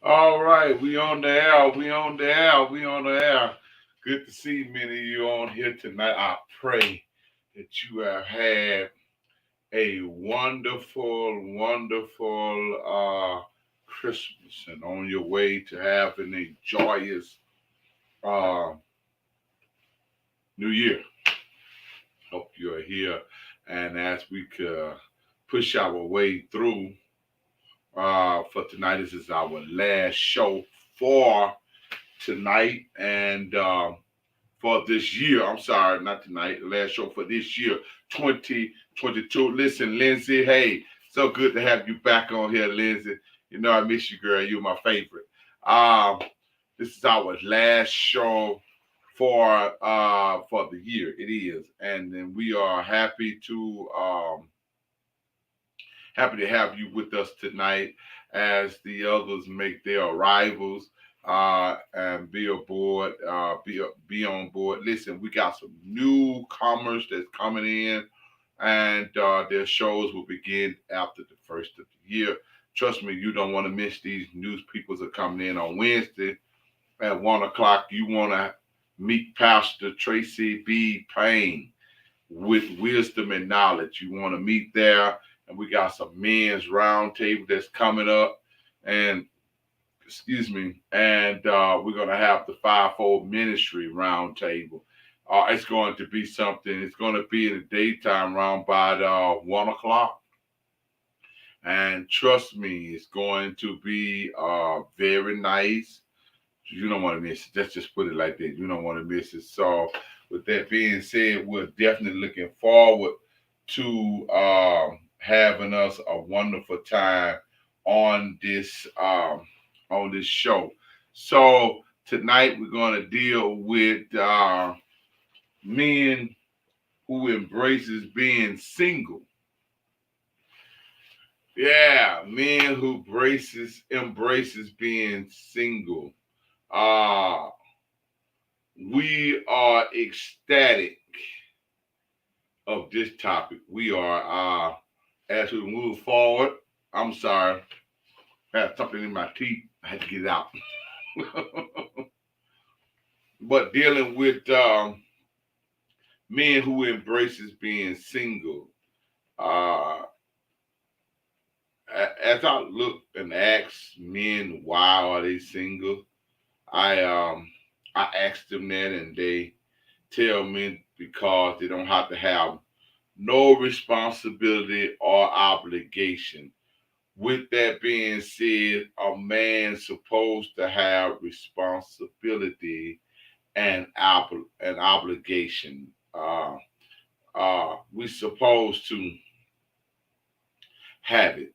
All right, we on the air. We on the air. We on the air. Good to see many of you on here tonight. I pray that you have had a wonderful, wonderful Christmas and on your way to having a joyous uh, New Year. Hope you're here, and as we could push our way through for tonight, this is our last show for tonight and for this year. I'm sorry, not tonight. The last show for this year, 2022. Listen, Lindsay, hey, so good to have you back on here, Lindsay. You know I miss you, girl. You're my favorite. Um, this is our last show for the year. It is, and then we are happy to have you with us tonight as the others make their arrivals and be aboard, be on board. Listen, we got some newcomers that's coming in, and their shows will begin after the first of the year. Trust me, you don't want to miss these news peoples are coming in on Wednesday at 1 o'clock. You want to meet Pastor Tracy B. Payne with wisdom and knowledge. You want to meet there, and we got some men's roundtable that's coming up, and we're gonna have the fivefold ministry roundtable. It's going to be something. It's going to be in the daytime, around by 1 o'clock, and trust me, it's going to be very nice. You don't want to miss it. Let's just put it like that. You don't want to miss it. So, with that being said, we're definitely looking forward to having us a wonderful time on this show. So tonight we're going to deal with men who embraces being single. Yeah, men who embraces being single. Uh we are ecstatic of this topic. We are as we move forward. I'm sorry, I had something in my teeth. I had to get it out. But dealing with men who embraces being single. Uh, as I look and ask men why are they single, I um I ask them that and they tell me because they don't have to have no responsibility or obligation. With that being said, a man's supposed to have responsibility and an obligation. We're supposed to have it.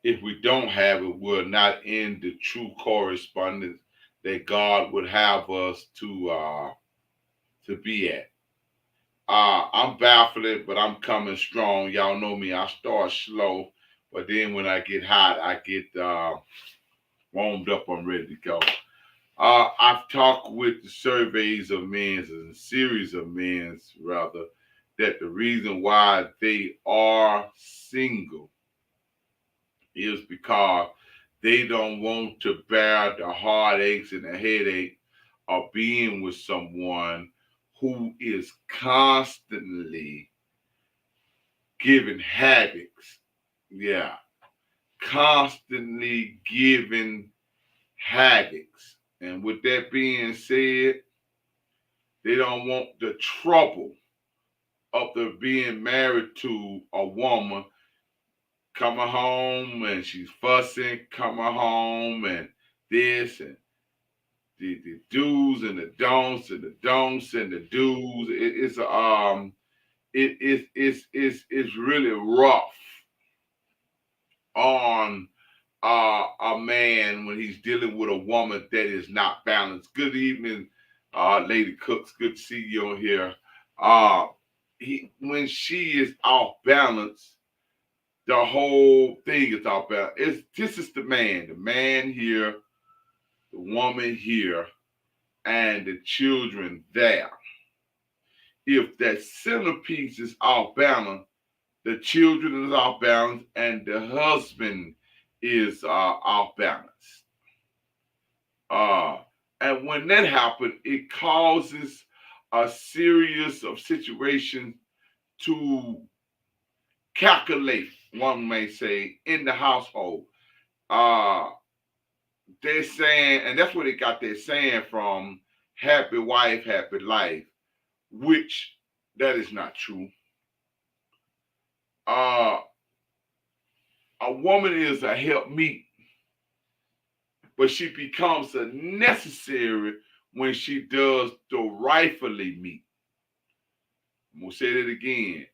If we don't have it, we're not in the true correspondence that God would have us to be at. I'm baffled, but I'm coming strong. Y'all know me. I start slow, but then when I get hot, I get warmed up. I'm ready to go. I've talked with the surveys of men's and series of men's rather that the reason why they are single is because they don't want to bear the heartaches and the headache of being with someone who is constantly giving headaches. Yeah, constantly giving headaches. And with that being said, they don't want the trouble of the being married to a woman coming home and she's fussing, coming home and this and the do's and the don'ts and the don'ts and the do's. It's really rough on a man when he's dealing with a woman that is not balanced. Good evening, Lady Cooks. Good to see you on here. Uh, when she is off balance, the whole thing is off balance. This is the man here, the woman here, and the children there. If that centerpiece is off balance, the children is off balance, and the husband is off balance. Uh, and when that happens, it causes a series of situations to calculate, one may say, in the household. Uh, they're saying, and that's where they got their saying from, happy wife, happy life, which that is not true. Uh, a woman is a helpmeet, but she becomes a necessary when she does the rightfully meet. I'm going to say that again.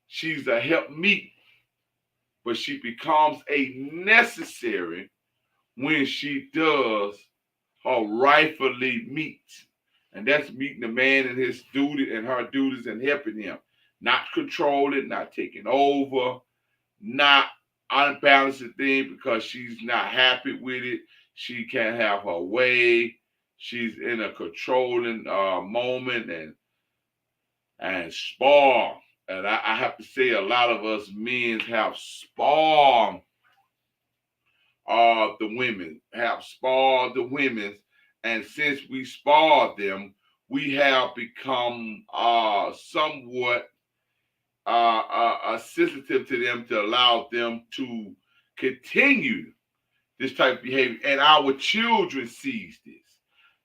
She's a helpmeet, but she becomes a necessary when she does her rightfully meet. And that's meeting the man in his duty and her duties and helping him. Not controlling, not taking over, not unbalancing things because she's not happy with it. She can't have her way. She's in a controlling moment and spar. And I have to say, a lot of us men have sparred the women, have sparred the women, and since we sparred them, we have become somewhat sensitive to them to allow them to continue this type of behavior, and our children sees this.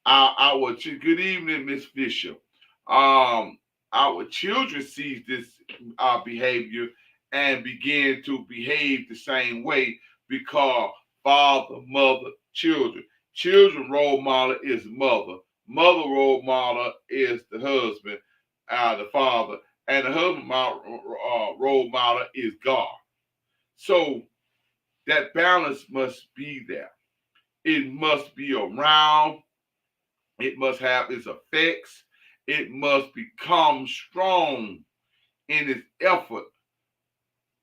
Good evening, Miss Fisher. Um, our children sees this behavior and begin to behave the same way because father, mother, children. Children role model is mother. Mother role model is the husband, the father, and the husband role model is God. So that balance must be there. It must be around. It must have its effects. It must become strong in its effort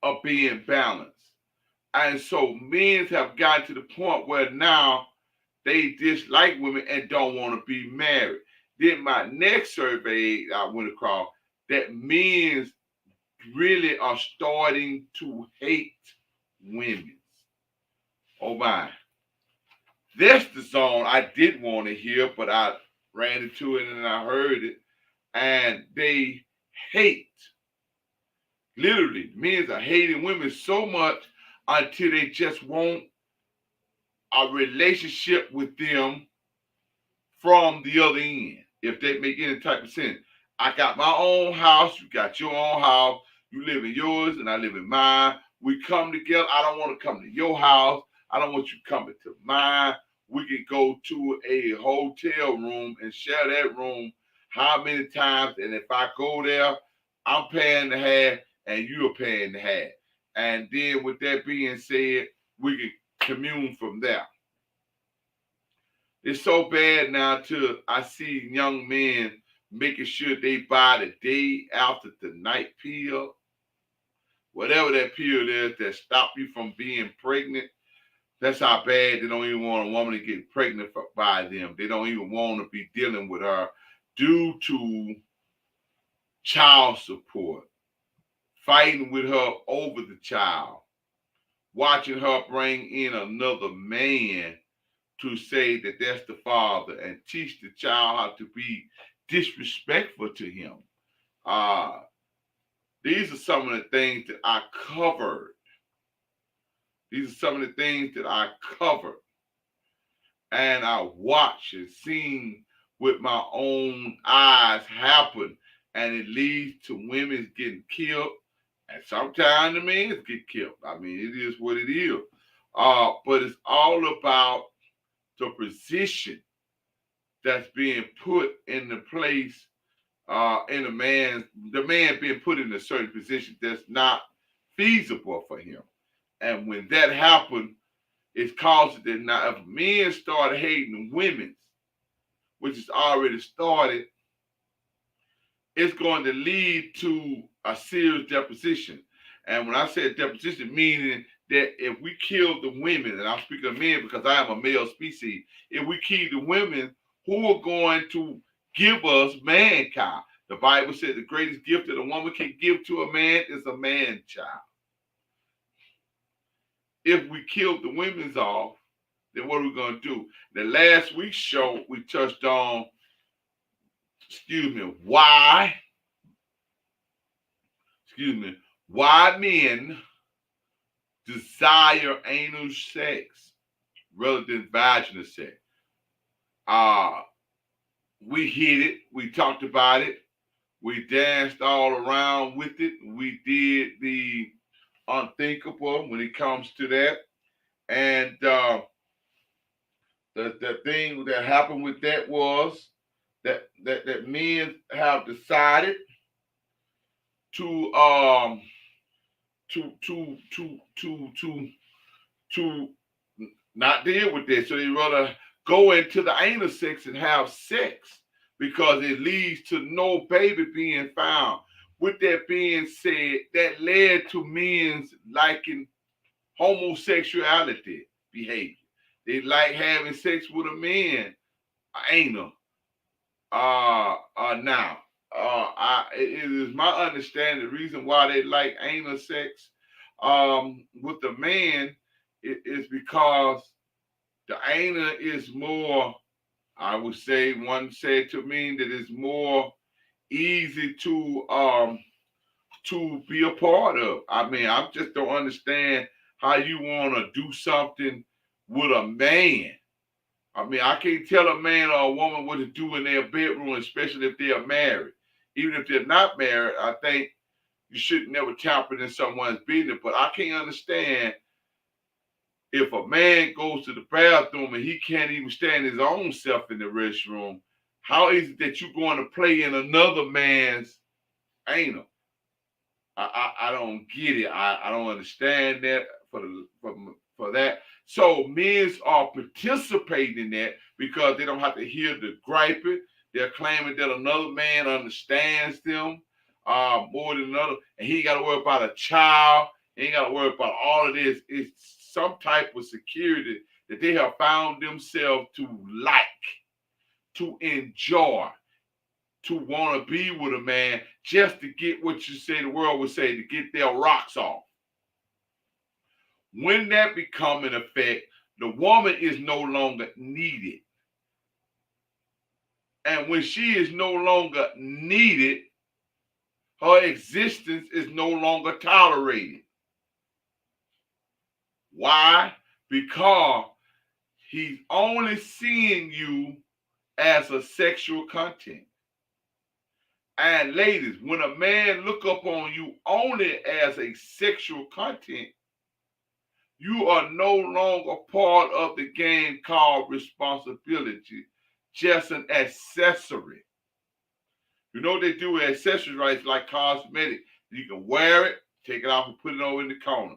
of being balanced. And so men have gotten to the point where now they dislike women and don't want to be married. Then my next survey I went across that men really are starting to hate women. Oh my. That's the song I didn't want to hear, but I ran into it and I heard it. And they hate, literally, men are hating women so much until they just want a relationship with them from the other end, if that make any type of sense. I got my own house, you got your own house, you live in yours and I live in mine. We come together. I don't want to come to your house. I don't want you coming to mine. We can go to a hotel room and share that room how many times. And if I go there, I'm paying the half and you're paying the half. And then with that being said, we can commune from there. It's so bad now till I see young men making sure they buy the day after the night pill, whatever that pill is that stop you from being pregnant. That's how bad they don't even want a woman to get pregnant by them. They don't even want to be dealing with her due to child support, fighting with her over the child, watching her bring in another man to say that that's the father and teach the child how to be disrespectful to him. Uh, these are some of the things that I covered. These are some of the things that I covered and I watched and seen with my own eyes happen. And it leads to women getting killed. And sometimes the men get killed. I mean, it is what it is. But it's all about the position that's being put in the place in the man being put in a certain position that's not feasible for him. And when that happens, it's causing that now if men start hating women, which is already started, it's going to lead to a serious deposition. And when I say deposition, meaning that if we kill the women, and I'm speaking of men because I am a male species, if we kill the women, who are going to give us mankind? The Bible said the greatest gift that a woman can give to a man is a man child. If we kill the women's off, then what are we going to do? The last week's show, we touched on, why men desire anal sex rather than vaginal sex. We hit it. We talked about it. We danced all around with it. We did the unthinkable when it comes to that. And the thing that happened with that was that men have decided to to not deal with this. So they rather go into the anal sex and have sex because it leads to no baby being found. With that being said, that led to men's liking homosexuality behavior. They like having sex with a man, anal. Now, it is my understanding the reason why they like anal sex with the man is because the anal is more, I would say, one said to me that it's more easy to be a part of. I mean, I just don't understand how you want to do something with a man. I mean, I can't tell a man or a woman what to do in their bedroom, especially if they are married. Even if they're not married, I think you should never tamper in someone's business. But I can't understand if a man goes to the bathroom and he can't even stand his own self in the restroom. How is it that you're going to play in another man's anal? I don't get it. I don't understand that for that. So men are participating in that because they don't have to hear the griping. They're claiming that another man understands them more than another, and he ain't got to worry about a child. He ain't got to worry about all of this. It's some type of security that they have found themselves to like, to enjoy, to want to be with a man just to get what you say the world would say, to get their rocks off. When that become an effect, the woman is no longer needed. And when she is no longer needed, her existence is no longer tolerated. Why? Because he's only seeing you as a sexual content. And ladies, when a man look up on you only as a sexual content, you are no longer part of the game called responsibility, just an accessory. You know what they do with accessories, right? It's like cosmetic. You can wear it, take it off, and put it over in the corner.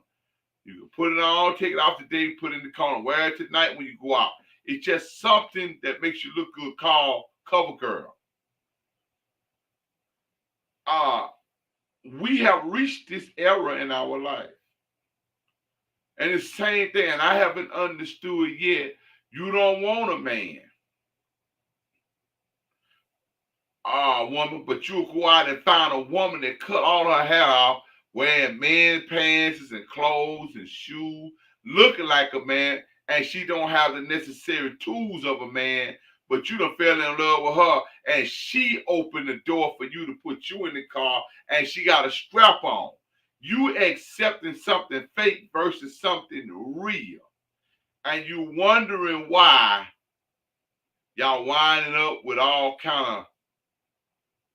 You can put it on, take it off today, put it in the corner. Wear it tonight when you go out. It's just something that makes you look good called cover girl. We have reached this era in our life. And it's the same thing, and I haven't understood yet. You don't want a man, woman, but you'll go out and find a woman that cut all her hair off, wearing man pants and clothes and shoes, looking like a man, and she don't have the necessary tools of a man, but you done fell in love with her, and she opened the door for you to put you in the car, and she got a strap on. You accepting something fake versus something real. And you wondering why y'all winding up with all kind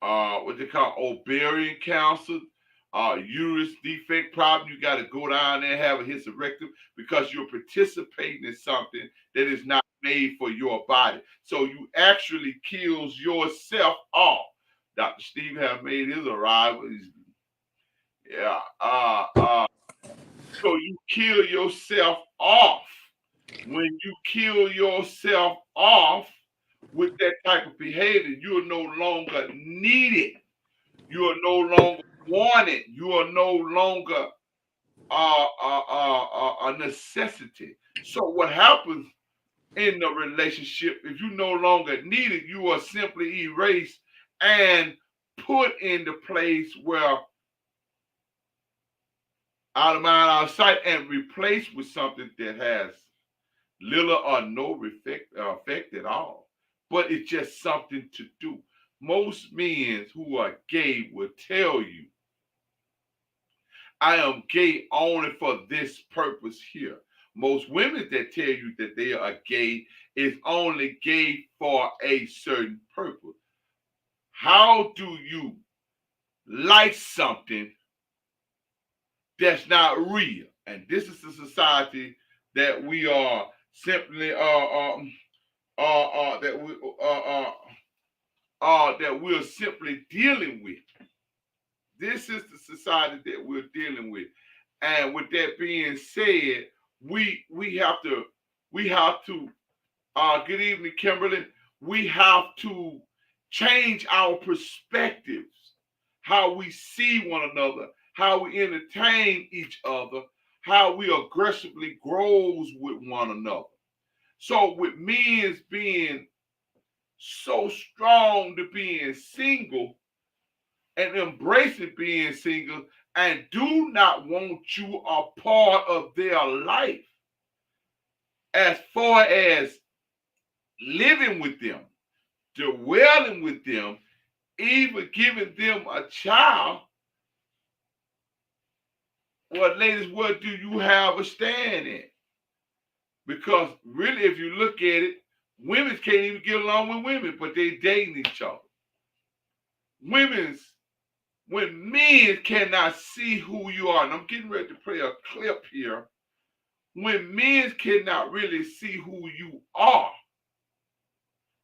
of what they call ovarian cancer, uterus defect problem. You got to go down there and have a hysterectomy because you're participating in something that is not made for your body. So you actually kills yourself off. Dr. Steve have made his arrival. So you kill yourself off. When you kill yourself off with that type of behavior, you are no longer needed. You are no longer wanted. You are no longer a necessity. So what happens in the relationship, if you no longer needed, you are simply erased and put in the place where out of mind, out of sight, and replaced with something that has little or no effect at all. But it's just something to do. Most men who are gay will tell you, I am gay only for this purpose here. Most women that tell you that they are gay is only gay for a certain purpose. How do you like something that's not real? And this is the society that we are simply that we that we're simply dealing with. This is the society that we're dealing with. And with that being said, we have to good evening, Kimberly. We have to change our perspectives, how we see one another, how we entertain each other, how we aggressively grows with one another. So with men's being so strong to being single and embracing being single and do not want you a part of their life as far as living with them, dwelling with them, even giving them a child. Well, ladies, what do you have a stand in? Because really, if you look at it, women can't even get along with women, but they dating each other. Women's when men cannot see who you are, and I'm getting ready to play a clip here. When men cannot really see who you are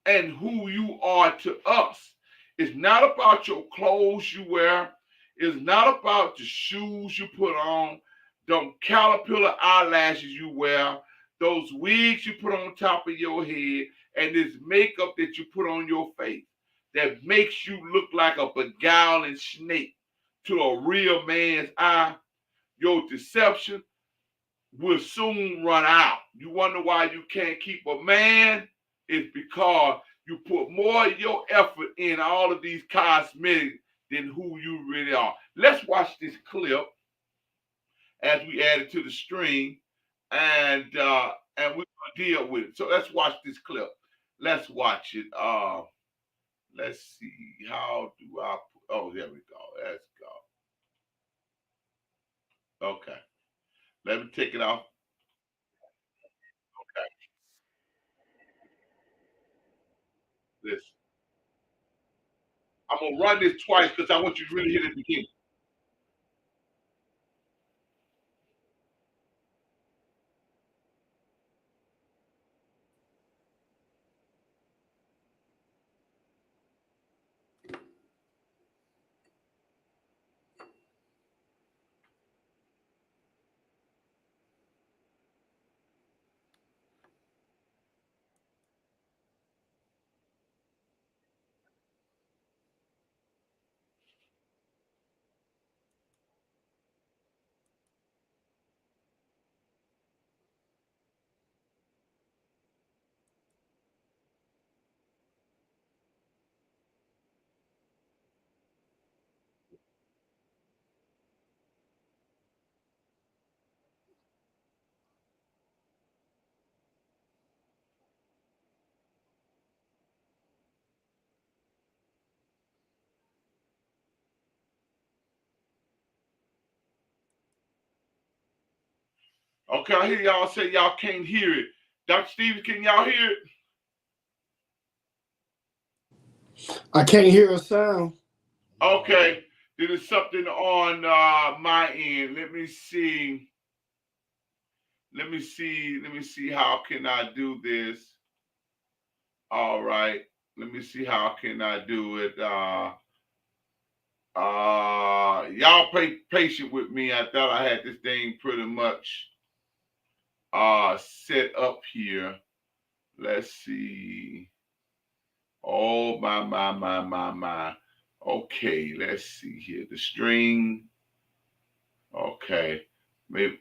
and who you are to us, it's not about your clothes you wear. It's not about the shoes you put on, them caterpillar eyelashes you wear, those wigs you put on top of your head, and this makeup that you put on your face that makes you look like a beguiling snake to a real man's eye. Your deception will soon run out. You wonder why you can't keep a man? It's because you put more of your effort in all of these cosmetics than who you really are. Let's watch this clip as we add it to the stream, and we're gonna deal with it. So let's watch this clip. Let's watch it. Let's see. How do I? Oh, there we go. Let's go. Okay. Let me take it off. Okay. Listen. I'm gonna run this twice because I want you to really hear the beginning. Okay, I hear y'all say y'all can't hear it. Dr. Stevens, can y'all hear it? I can't hear a sound. Okay, there is something on my end. Let me see. Let me see. Let me see. How can I do this? All right. Let me see how can I do it. Y'all pay patient with me. I thought I had this thing pretty much set up here. Let's see. Oh my. Okay, let's see here. The string. Okay. Maybe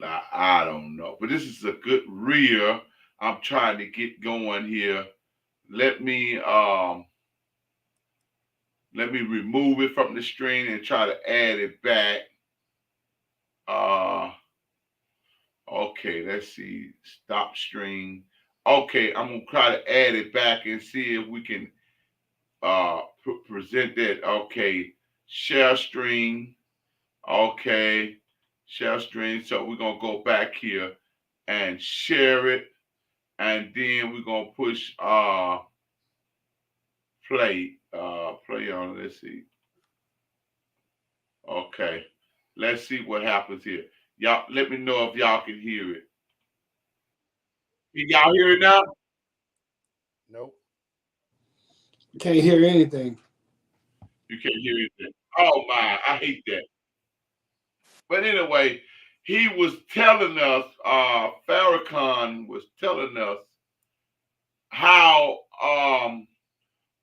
I don't know. But this is a good reel. I'm trying to get going here. Let me um let me remove it from the string and try to add it back. Uh Okay, let's see. Stop stream. Okay, I'm gonna try to add it back and see if we can present that. Okay, share stream. Okay, share stream. So we're gonna go back here and share it, and then we're gonna push play on it. Let's see. Okay, let's see what happens here. Y'all, let me know if y'all can hear it. Can y'all hear it now? Nope. Can't hear anything. You can't hear anything. Oh my, I hate that. But anyway, he was telling us, Farrakhan was telling us how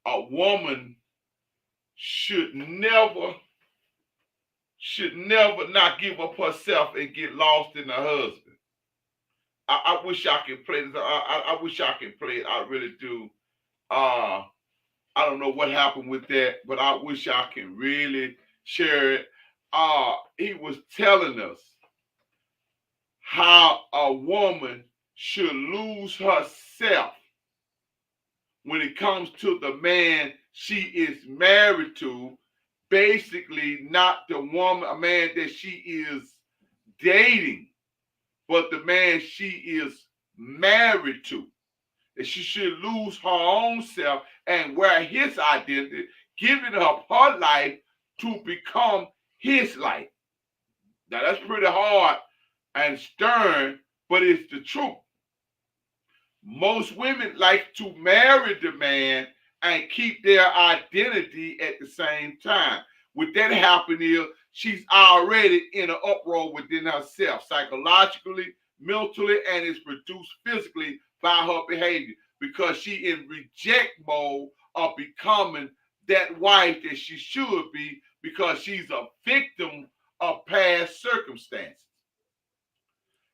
a woman should never not give up herself and get lost in her husband. I wish I could play this. I wish I could play it. I really do. Uh, I don't know what happened with that, but I wish I can really share it. He was telling us how a woman should lose herself when it comes to the man she is married to, basically not the woman, a man that she is dating, but the man she is married to. That she should lose her own self and wear his identity, giving up her life to become his life. Now that's pretty hard and stern, but it's the truth. Most women like to marry the man and keep their identity at the same time. With that happening, she's already in an uproar within herself, psychologically, mentally, and is produced physically by her behavior because she in reject mode of becoming that wife that she should be because she's a victim of past circumstances.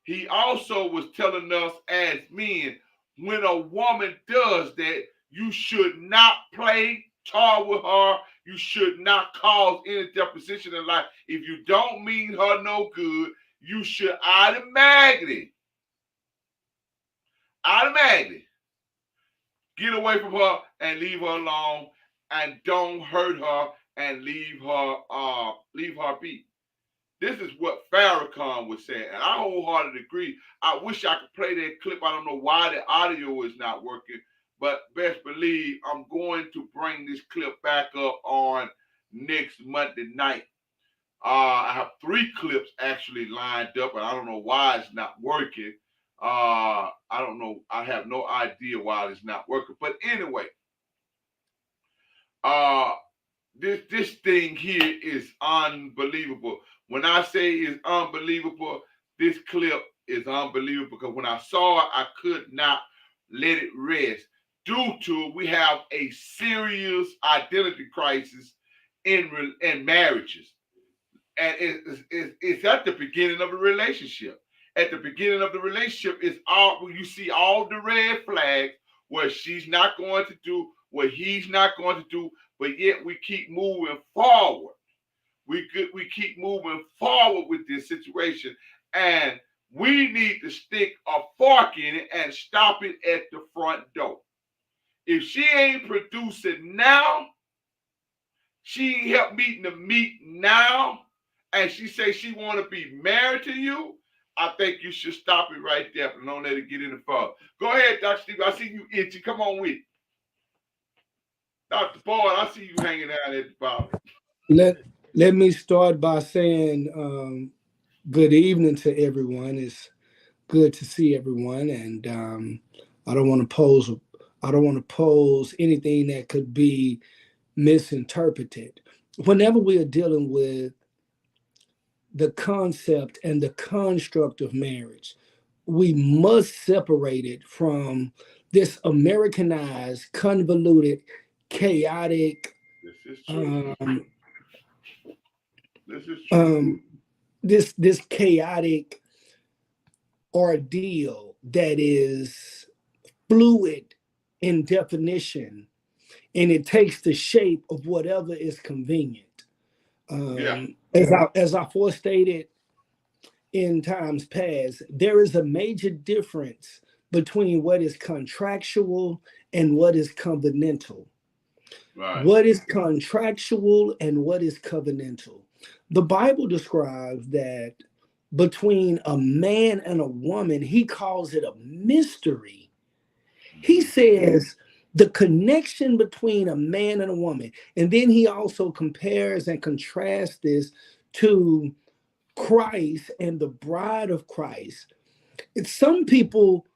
He also was telling us as men, when a woman does that, you should not play tar with her. You should not cause any deposition in life. If you don't mean her no good, you should automatically get away from her and leave her alone and don't hurt her and leave her be. This is what Farrakhan was saying, and I wholeheartedly agree. I wish I could play that clip. I don't know why the audio is not working, but best believe I'm going to bring this clip back up on next Monday night. I have 3 clips actually lined up, and I don't know why it's not working. I don't know. I have no idea why it's not working. But anyway, this thing here is unbelievable. When I say it's unbelievable, this clip is unbelievable because when I saw it, I could not let it rest. Due to we have a serious identity crisis in marriages, and it's at the beginning of a relationship. At the beginning of the relationship, it's all when you see all the red flags where she's not going to do, what he's not going to do, but yet we keep moving forward. We keep moving forward with this situation, and we need to stick a fork in it and stop it at the front door. If she ain't producing now, she ain't helped meeting the meat now, and she say she want to be married to you, I think you should stop it right there and don't let it get in the fog. Go ahead, Dr. Steve. I see you itchy. Come on with it. Dr. Boyd, I see you hanging out at the bottom. Let me start by saying good evening to everyone. It's good to see everyone, and I don't want to pose anything that could be misinterpreted. Whenever we are dealing with the concept and the construct of marriage, we must separate it from this Americanized, convoluted, chaotic, This is true. This is true. This chaotic ordeal that is fluid in definition, and it takes the shape of whatever is convenient. Yeah. As I forestated in times past, there is a major difference between what is contractual and what is covenantal. Right. What is contractual and what is covenantal? The Bible describes that between a man and a woman, he calls it a mystery. He says the connection between a man and a woman. And then he also compares and contrasts this to Christ and the bride of Christ. Some people,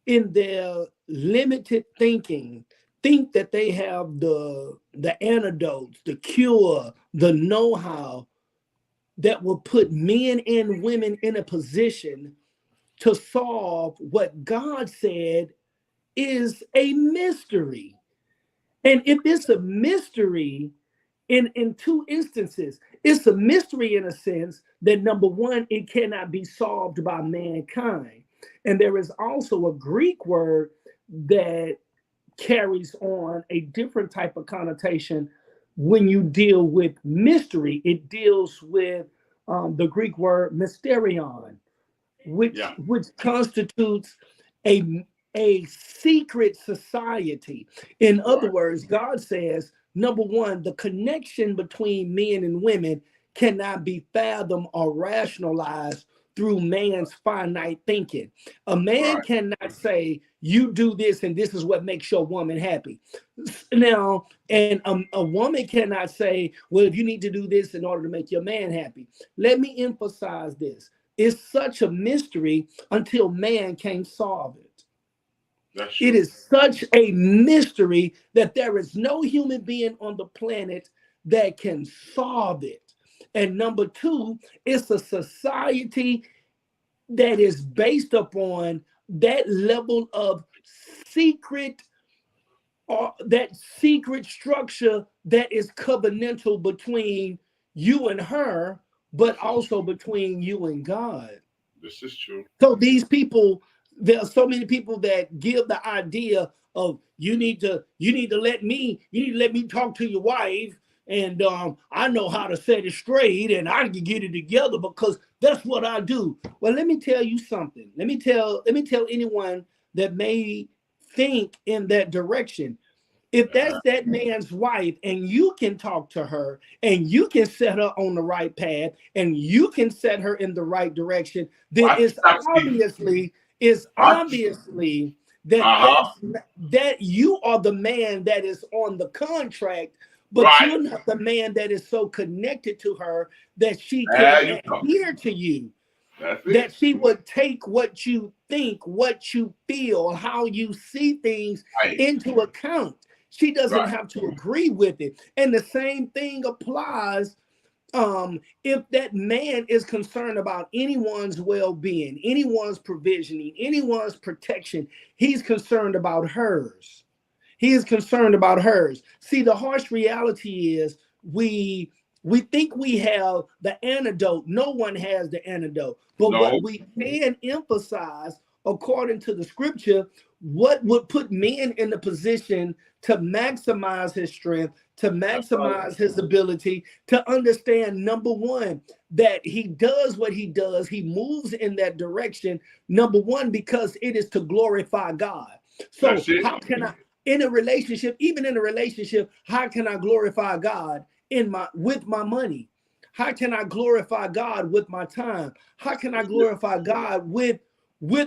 in their limited thinking, think that they have the antidotes, the cure, the know-how that will put men and women in a position to solve what God said is a mystery. And if it's a mystery, in two instances, it's a mystery in a sense that, number one, it cannot be solved by mankind. And there is also a Greek word that carries on a different type of connotation when you deal with mystery. It deals with the Greek word mysterion, which Yeah. which constitutes a secret society. In other Right. words, God says, number one, the connection between men and women cannot be fathomed or rationalized through man's finite thinking. A man Right. cannot say, you do this and this is what makes your woman happy. Now, and a woman cannot say, well, if you need to do this in order to make your man happy. Let me emphasize this. It's such a mystery until man can't solve it. That's true. It is such a mystery that there is no human being on the planet that can solve it. And number two, it's a society that is based upon that level of secret, or that secret structure that is covenantal between you and her, but also between you and God. This is true. So these people, there are so many people that give the idea of you need to let me talk to your wife, and I know how to set it straight and I can get it together because that's what I do. Well, let me tell you something. Let me tell anyone that may think in that direction. If that's that man's wife and you can talk to her and you can set her on the right path and you can set her in the right direction, then Watch it's yourself, Steve. Watch. obviously that Uh-huh. that you are the man that is on the contract, but Right. you're not the man that is so connected to her that she There can you go. adhere to you, That's that it. she would take what you think, what you feel, how you see things Right. into account. She doesn't Right. have to agree with it. And the same thing applies if that man is concerned about anyone's well-being, anyone's provisioning, anyone's protection. He's concerned about hers. He is concerned about hers. See, the harsh reality is we think we have the antidote. No one has the antidote. But No. what we can emphasize, according to the scripture, what would put men in the position to maximize his strength, to maximize his ability, to understand, number one, that he does what he does, he moves in that direction, number one, because it is to glorify God. So That's it. how can I, in a relationship, even in a relationship, how can I glorify God with my money? How can I glorify God with my time? How can I glorify God with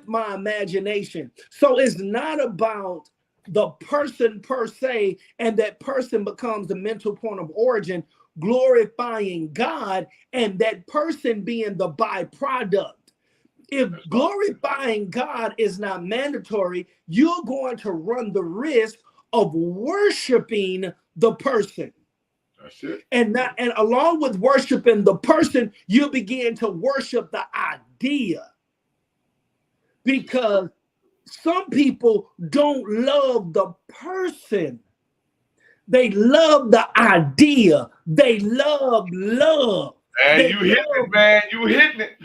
my imagination? So it's not about the person per se, and that person becomes the mental point of origin, glorifying God, and that person being the byproduct. If glorifying God is not mandatory, you're going to run the risk of worshiping the person. That's it. And along with worshiping the person, you begin to worship the idea. Because some people don't love the person. They love the idea. They love love. And They you hitting it, man. You hitting it.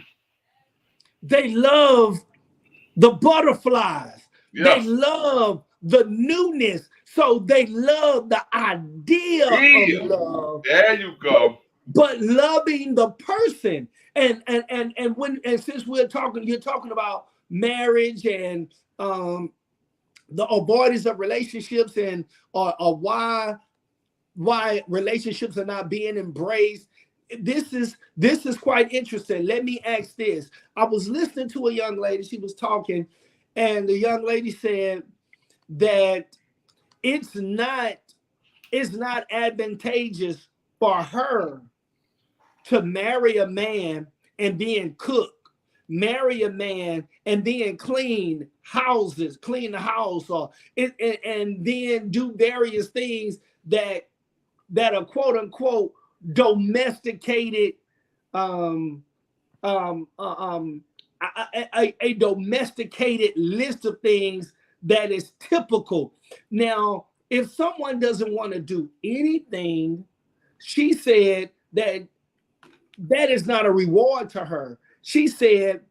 They love the butterflies. They Yes. love the newness. So they love the idea Yeah. of love. There you go. but loving the person. And since you're talking about marriage and the avoidance of relationships and or why relationships are not being embraced. This is quite interesting. Let me ask this. I was listening to a young lady, she was talking, and the young lady said that it's not advantageous for her to marry a man and then cook, marry a man and then clean the house, or and then do various things that are quote unquote domesticated, a domesticated list of things that is typical. Now, if someone doesn't want to do anything, she said that is not a reward to her. She said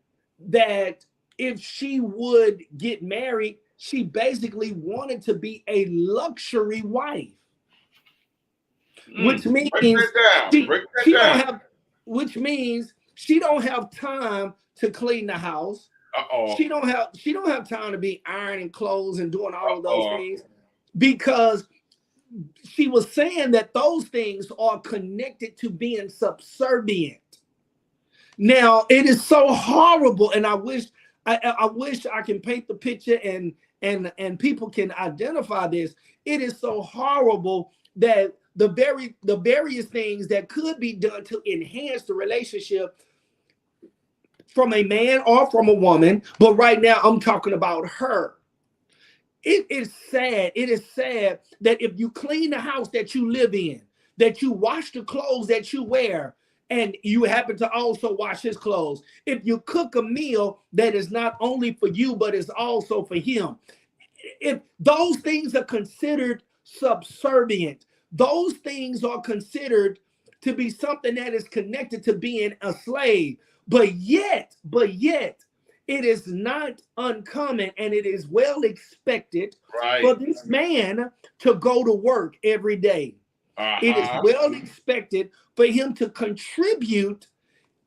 that if she would get married, she basically wanted to be a luxury wife, which means which means she don't have time to clean the house. She don't have time to be ironing clothes and doing all of those things, because she was saying that those things are connected to being subservient. Now, it is so horrible, and I wish I can paint the picture and people can identify this. It is so horrible that the various things that could be done to enhance the relationship from a man or from a woman, but right now I'm talking about her. It is sad. It is sad that if you clean the house that you live in, that you wash the clothes that you wear, and you happen to also wash his clothes, if you cook a meal that is not only for you, but is also for him, if those things are considered subservient, those things are considered to be something that is connected to being a slave. But yet, it is not uncommon, and it is well expected for this man to go to work every day. It is well expected for him to contribute,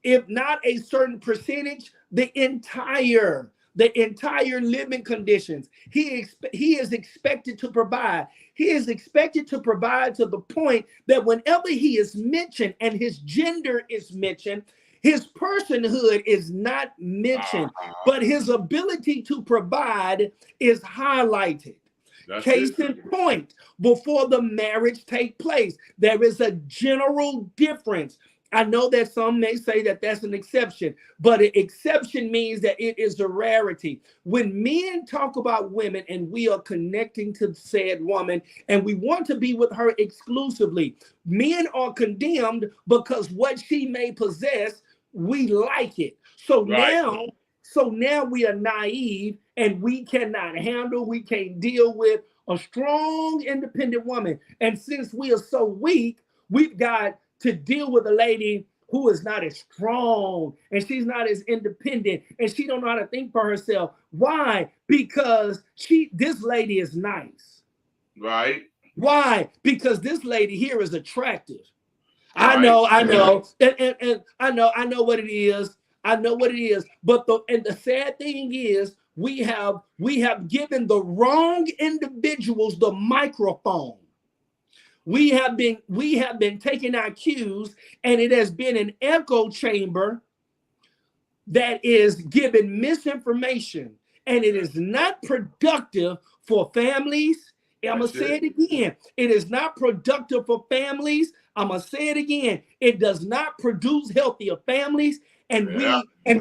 if not a certain percentage, the entire living conditions. He is expected to provide. He is expected to provide to the point that whenever he is mentioned and his gender is mentioned, his personhood is not mentioned, but his ability to provide is highlighted. Case in point, before the marriage take place, there is a general difference. I know that some may say that that's an exception, but an exception means that it is a rarity. When men talk about women and we are connecting to said woman and we want to be with her exclusively, men are condemned because what she may possess, we like it. So now we are naive, and we can't deal with a strong, independent woman. And since we are so weak, we've got to deal with a lady who is not as strong, and she's not as independent, and she don't know how to think for herself. Why? Because this lady is nice. Right. Why? Because this lady here is attractive. Right. I know, and I know what it is. I know what it is. But the sad thing is, we have given the wrong individuals the microphone. We have been taking our cues, and it has been an echo chamber that is giving misinformation, and it is not productive for families. I'm going to say it again. It is not productive for families. I'm going to say it again. It does not produce healthier families. And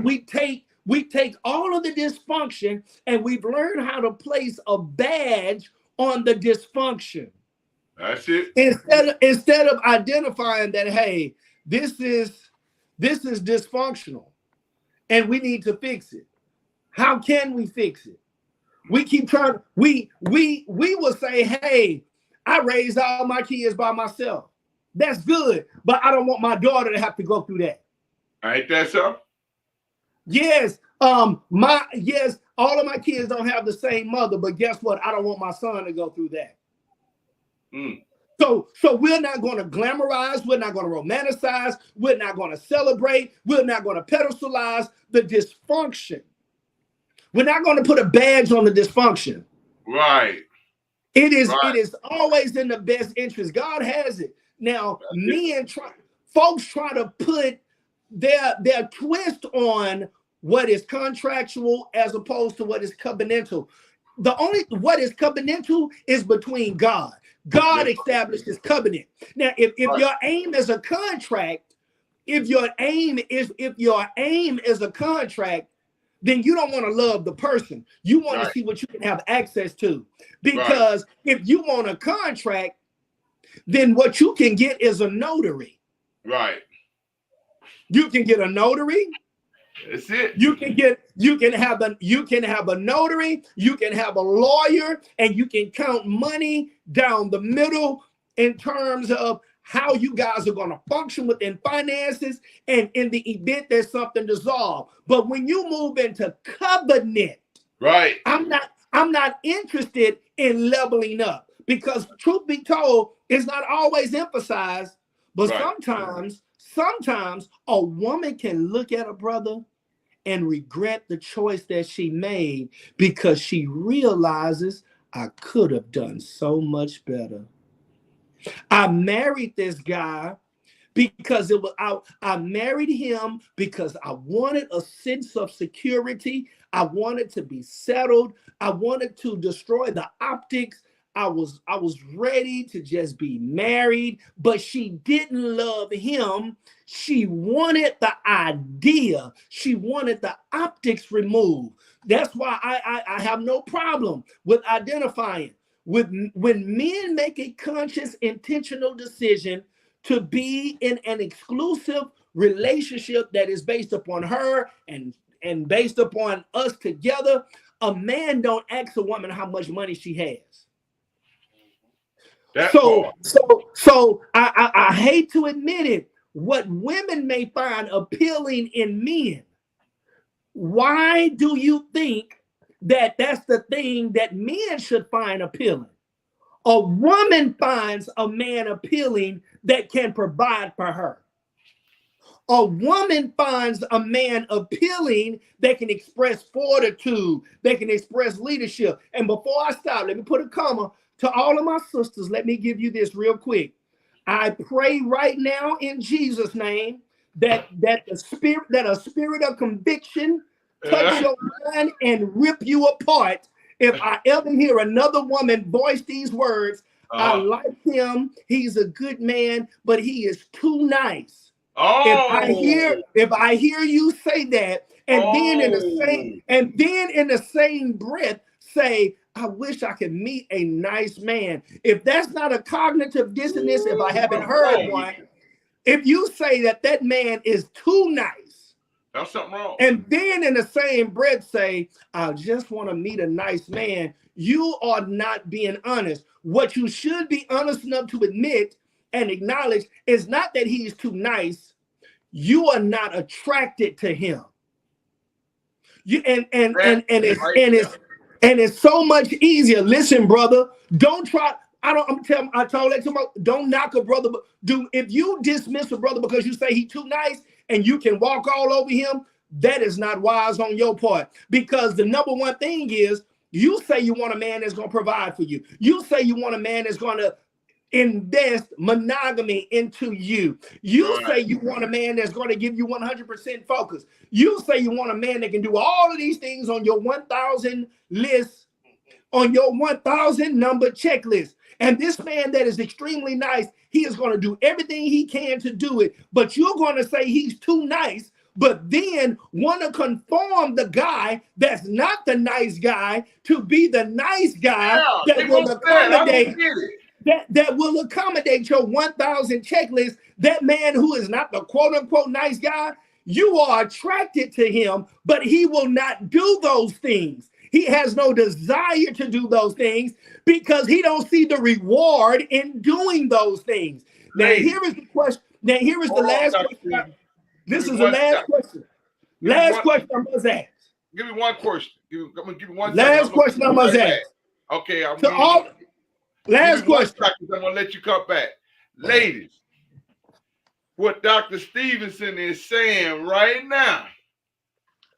we take all of the dysfunction, and we've learned how to place a badge on the dysfunction. That's it. Instead of identifying that, hey, this is dysfunctional and we need to fix it. How can we fix it? We keep trying. We will say, hey, I raised all my kids by myself. That's good, but I don't want my daughter to have to go through that. Ain't that so? Yes. All of my kids don't have the same mother, but guess what? I don't want my son to go through that. So we're not going to glamorize, we're not going to romanticize, we're not going to celebrate, we're not going to pedestalize the dysfunction. We're not going to put a badge on the dysfunction. Right. It is always in the best interest. God has it. Now, folks try to put their twist on what is contractual as opposed to what is covenantal. What is covenantal is between God. God established his covenant. Now, if your aim is a contract, if your aim is a contract, then you don't want to love the person. You want to see what you can have access to. Because if you want a contract, then what you can get is a notary. Right. You can get a notary. That's it. You can have a notary, you can have a lawyer, and you can count money down the middle in terms of how you guys are going to function within finances and in the event there's something dissolved. But when you move into covenant, right, I'm not interested in leveling up, because truth be told, it's not always emphasized, but sometimes a woman can look at a brother and regret the choice that she made because she realizes, I could have done so much better. I married this guy because I married him because I wanted a sense of security. I wanted to be settled. I wanted to destroy the optics. I was ready to just be married, but she didn't love him. She wanted the idea. She wanted the optics removed. That's why I have no problem with identifying when men make a conscious, intentional decision to be in an exclusive relationship that is based upon her and based upon us together. A man don't ask a woman how much money she has. So I hate to admit it, what women may find appealing in men, why do you think that that's the thing that men should find appealing? A woman finds a man appealing that can provide for her. A woman finds a man appealing that can express fortitude, that can express leadership. And before I stop, let me put a comma. To all of my sisters, let me give you this real quick. I pray right now in Jesus' name that a spirit of conviction touch your mind and rip you apart. If I ever hear another woman voice these words, I like him, he's a good man, but he is too nice. If I hear you say that, and then in the same breath say, I wish I could meet a nice man. If that's not a cognitive dissonance, if I haven't heard one, if you say that man is too nice, that's something wrong. And then in the same breath say, I just want to meet a nice man, you are not being honest. What you should be honest enough to admit and acknowledge is not that he's too nice. You are not attracted to him. And it's so much easier. Listen, brother, don't try. I told that to my, don't knock a brother. If you dismiss a brother because you say he's too nice and you can walk all over him, that is not wise on your part. Because the number one thing is, you say you want a man that's going to provide for you. You say you want a man that's going to invest monogamy into you. You say you want a man that's going to give you 100% focus. You say you want a man that can do all of these things on your 1,000 list, on your 1,000 number checklist. And this man that is extremely nice, he is going to do everything he can to do it. But you're going to say he's too nice, but then want to conform the guy that's not the nice guy to be the nice guy that will accommodate that will accommodate your 1,000 checklist. That man who is not the quote unquote nice guy, you are attracted to him, but he will not do those things. He has no desire to do those things because he don't see the reward in doing those things. Now, here is the question. Now, here is the last question. This is the last question. Last question I must ask. Give me one question. I'm gonna give you one. Last question I must ask. Okay, Last question. I'm going to let you come back. Ladies, what Dr. Stevenson is saying right now,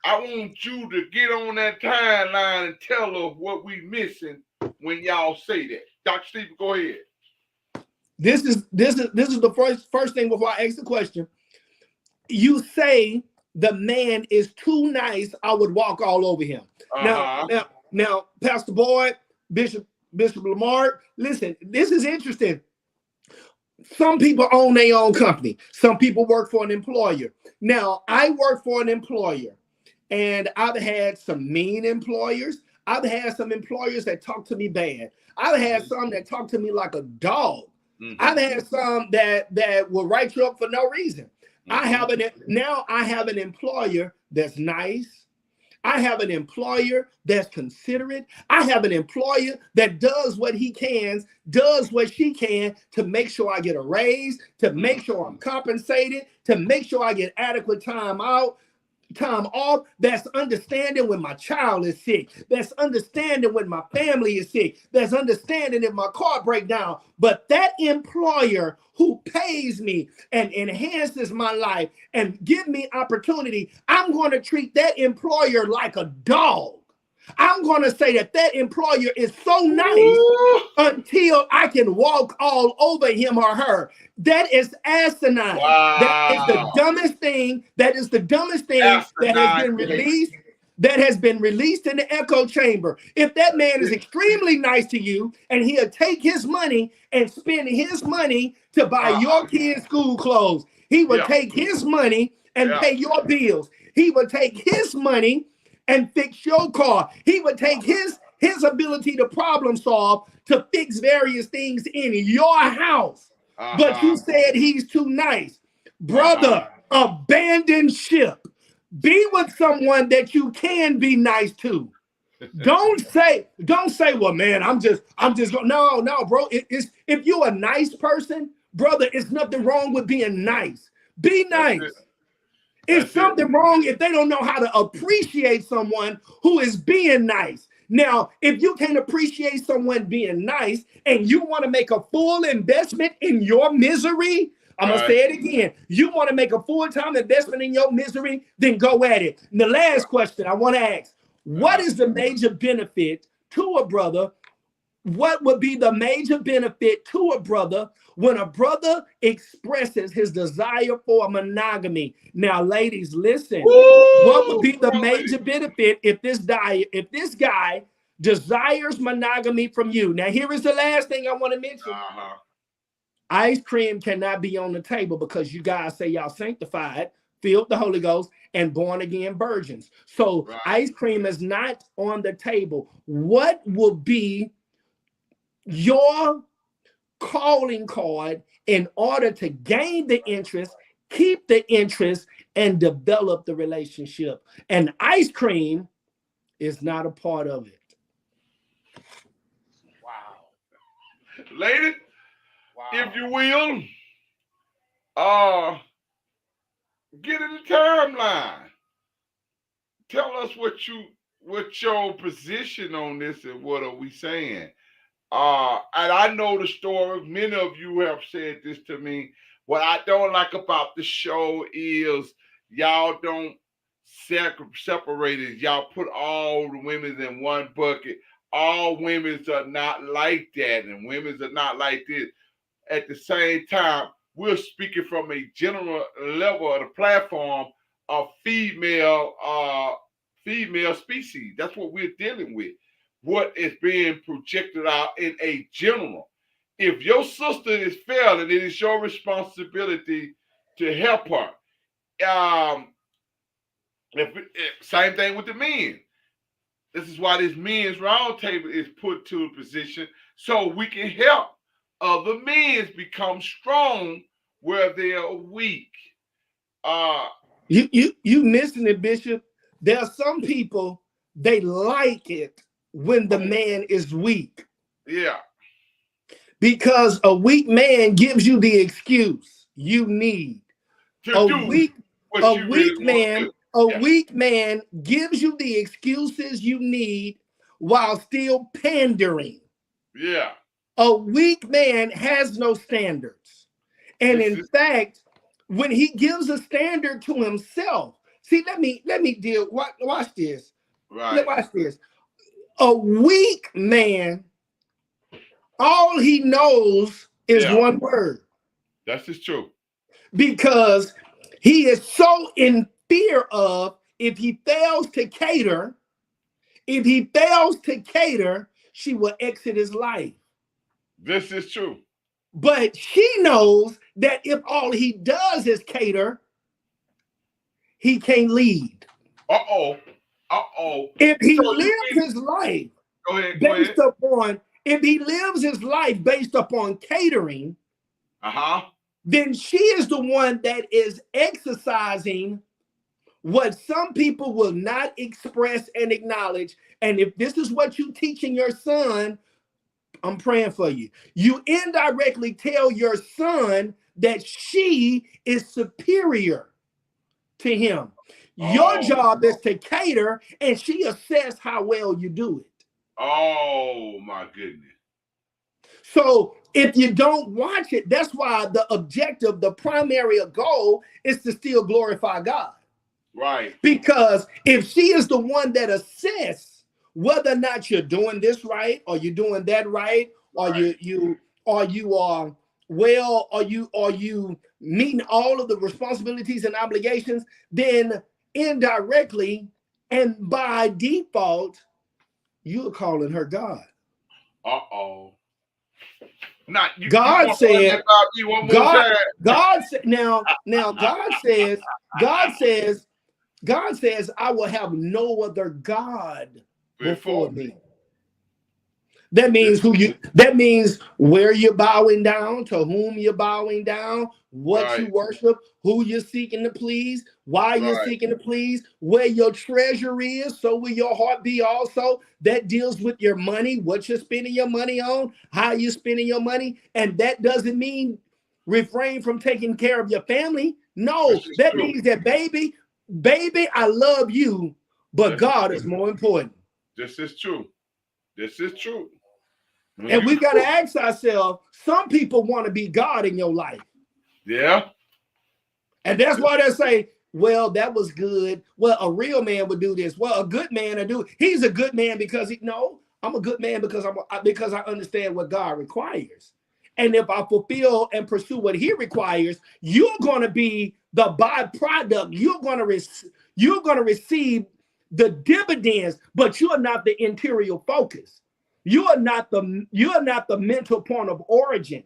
I want you to get on that timeline and tell us what we missing when y'all say that. Dr. Stevenson, go ahead. This is the first thing before I ask the question. You say the man is too nice, I would walk all over him. Now, Pastor Boyd, Bishop Lamar, listen, this is interesting. Some people own their own company. Some people work for an employer. Now, I work for an employer, and I've had some mean employers. I've had some employers that talk to me bad. I've had some that talk to me like a dog. I've had some that will write you up for no reason. I have an employer that's nice. I have an employer that's considerate. I have an employer that does what he can, does what she can to make sure I get a raise, to make sure I'm compensated, to make sure I get adequate time off. That's understanding when my child is sick. That's understanding when my family is sick. That's understanding if my car breaks down. But that employer who pays me and enhances my life and give me opportunity, I'm going to treat that employer like a dog. I'm going to say that employer is so nice until I can walk all over him or her. That is asinine. Wow. That is the dumbest thing. That is the dumbest thing that has been released. That has been released in the echo chamber. If that man is extremely nice to you and he'll take his money and spend his money to buy your kids' school clothes, he will take his money and pay your bills. He will take his money and fix your car. He would take his ability to problem solve to fix various things in your house. But you said he's too nice. Brother, abandon ship. Be with someone that you can be nice to. Don't say, well, man, I'm just going. No, bro. It's if you're a nice person, brother, it's nothing wrong with being nice. Be nice. It's something wrong if they don't know how to appreciate someone who is being nice. Now, if you can't appreciate someone being nice and you want to make a full investment in your misery, I'm going to say it again. You want to make a full-time investment in your misery, then go at it. And the last question I want to ask, what is the major benefit to a brother? What would be the major benefit to a brother when a brother expresses his desire for monogamy? Now, ladies, listen. What would be the major benefit if this guy desires monogamy from you? Now, here is the last thing I want to mention. Ice cream cannot be on the table because you guys say y'all sanctified, filled with the Holy Ghost, and born again virgins. So ice cream is not on the table. What will be your calling card in order to gain the interest, keep the interest, and develop the relationship? And ice cream is not a part of it. Wow. Ladies, if you will, get in the timeline. Tell us what your position on this and what are we saying. And I know the story. Many of you have said this to me. What I don't like about the show is y'all don't separate it. Y'all put all the women in one bucket. All women are not like that, and women are not like this. At the same time, we're speaking from a general level of the platform of female species. That's what we're dealing with. What is being projected out in a general. If your sister is failing, it is your responsibility to help her. Same thing with the men. This is why this men's roundtable is put to a position so we can help other men become strong where they are weak. You missing it, Bishop. There are some people, they like it when the man is weak. Yeah. Because a weak man gives you the excuse you need. A weak man gives you the excuses you need while still pandering. Yeah. A weak man has no standards. And in fact, when he gives a standard to himself, see, let me deal. Watch this. Right. Watch this. A weak man, all he knows is one word. That's just true. Because he is so in fear of, if he fails to cater, she will exit his life. This is true. But she knows that if all he does is cater, he can't lead. If he lives his life based upon, if he lives his life based upon catering, then she is the one that is exercising what some people will not express and acknowledge. And if this is what you're teaching your son, I'm praying for you. You indirectly tell your son that she is superior to him. Your job is to cater, and she assess how well you do it. Oh my goodness. So if you don't watch it, that's why the objective, the primary goal is to still glorify God. Right. Because if she is the one that assesses whether or not you're doing this right, or you're doing that right, or you are well, or you meeting all of the responsibilities and obligations, then indirectly and by default, you're calling her God. Not God said. God said. Now God says, I will have no other God before me. That means that means where you're bowing down, to whom you're bowing down, what you worship, who you're seeking to please, why you're seeking to please, where your treasure is, so will your heart be also. That deals with your money, what you're spending your money on, how you're spending your money. And that doesn't mean refrain from taking care of your family. No, that means that baby, I love you, but God is more important. This is true. This is true. And we got to ask ourselves, some people want to be God in your life. Yeah. And that's why they say, well, that was good. Well, a real man would do this. Well, a good man would do it. He's a good man because I'm a good man because I understand what God requires. And if I fulfill and pursue what he requires, you're going to be the byproduct. You're going to receive the dividends, but you are not the interior focus. You are not the mental point of origin.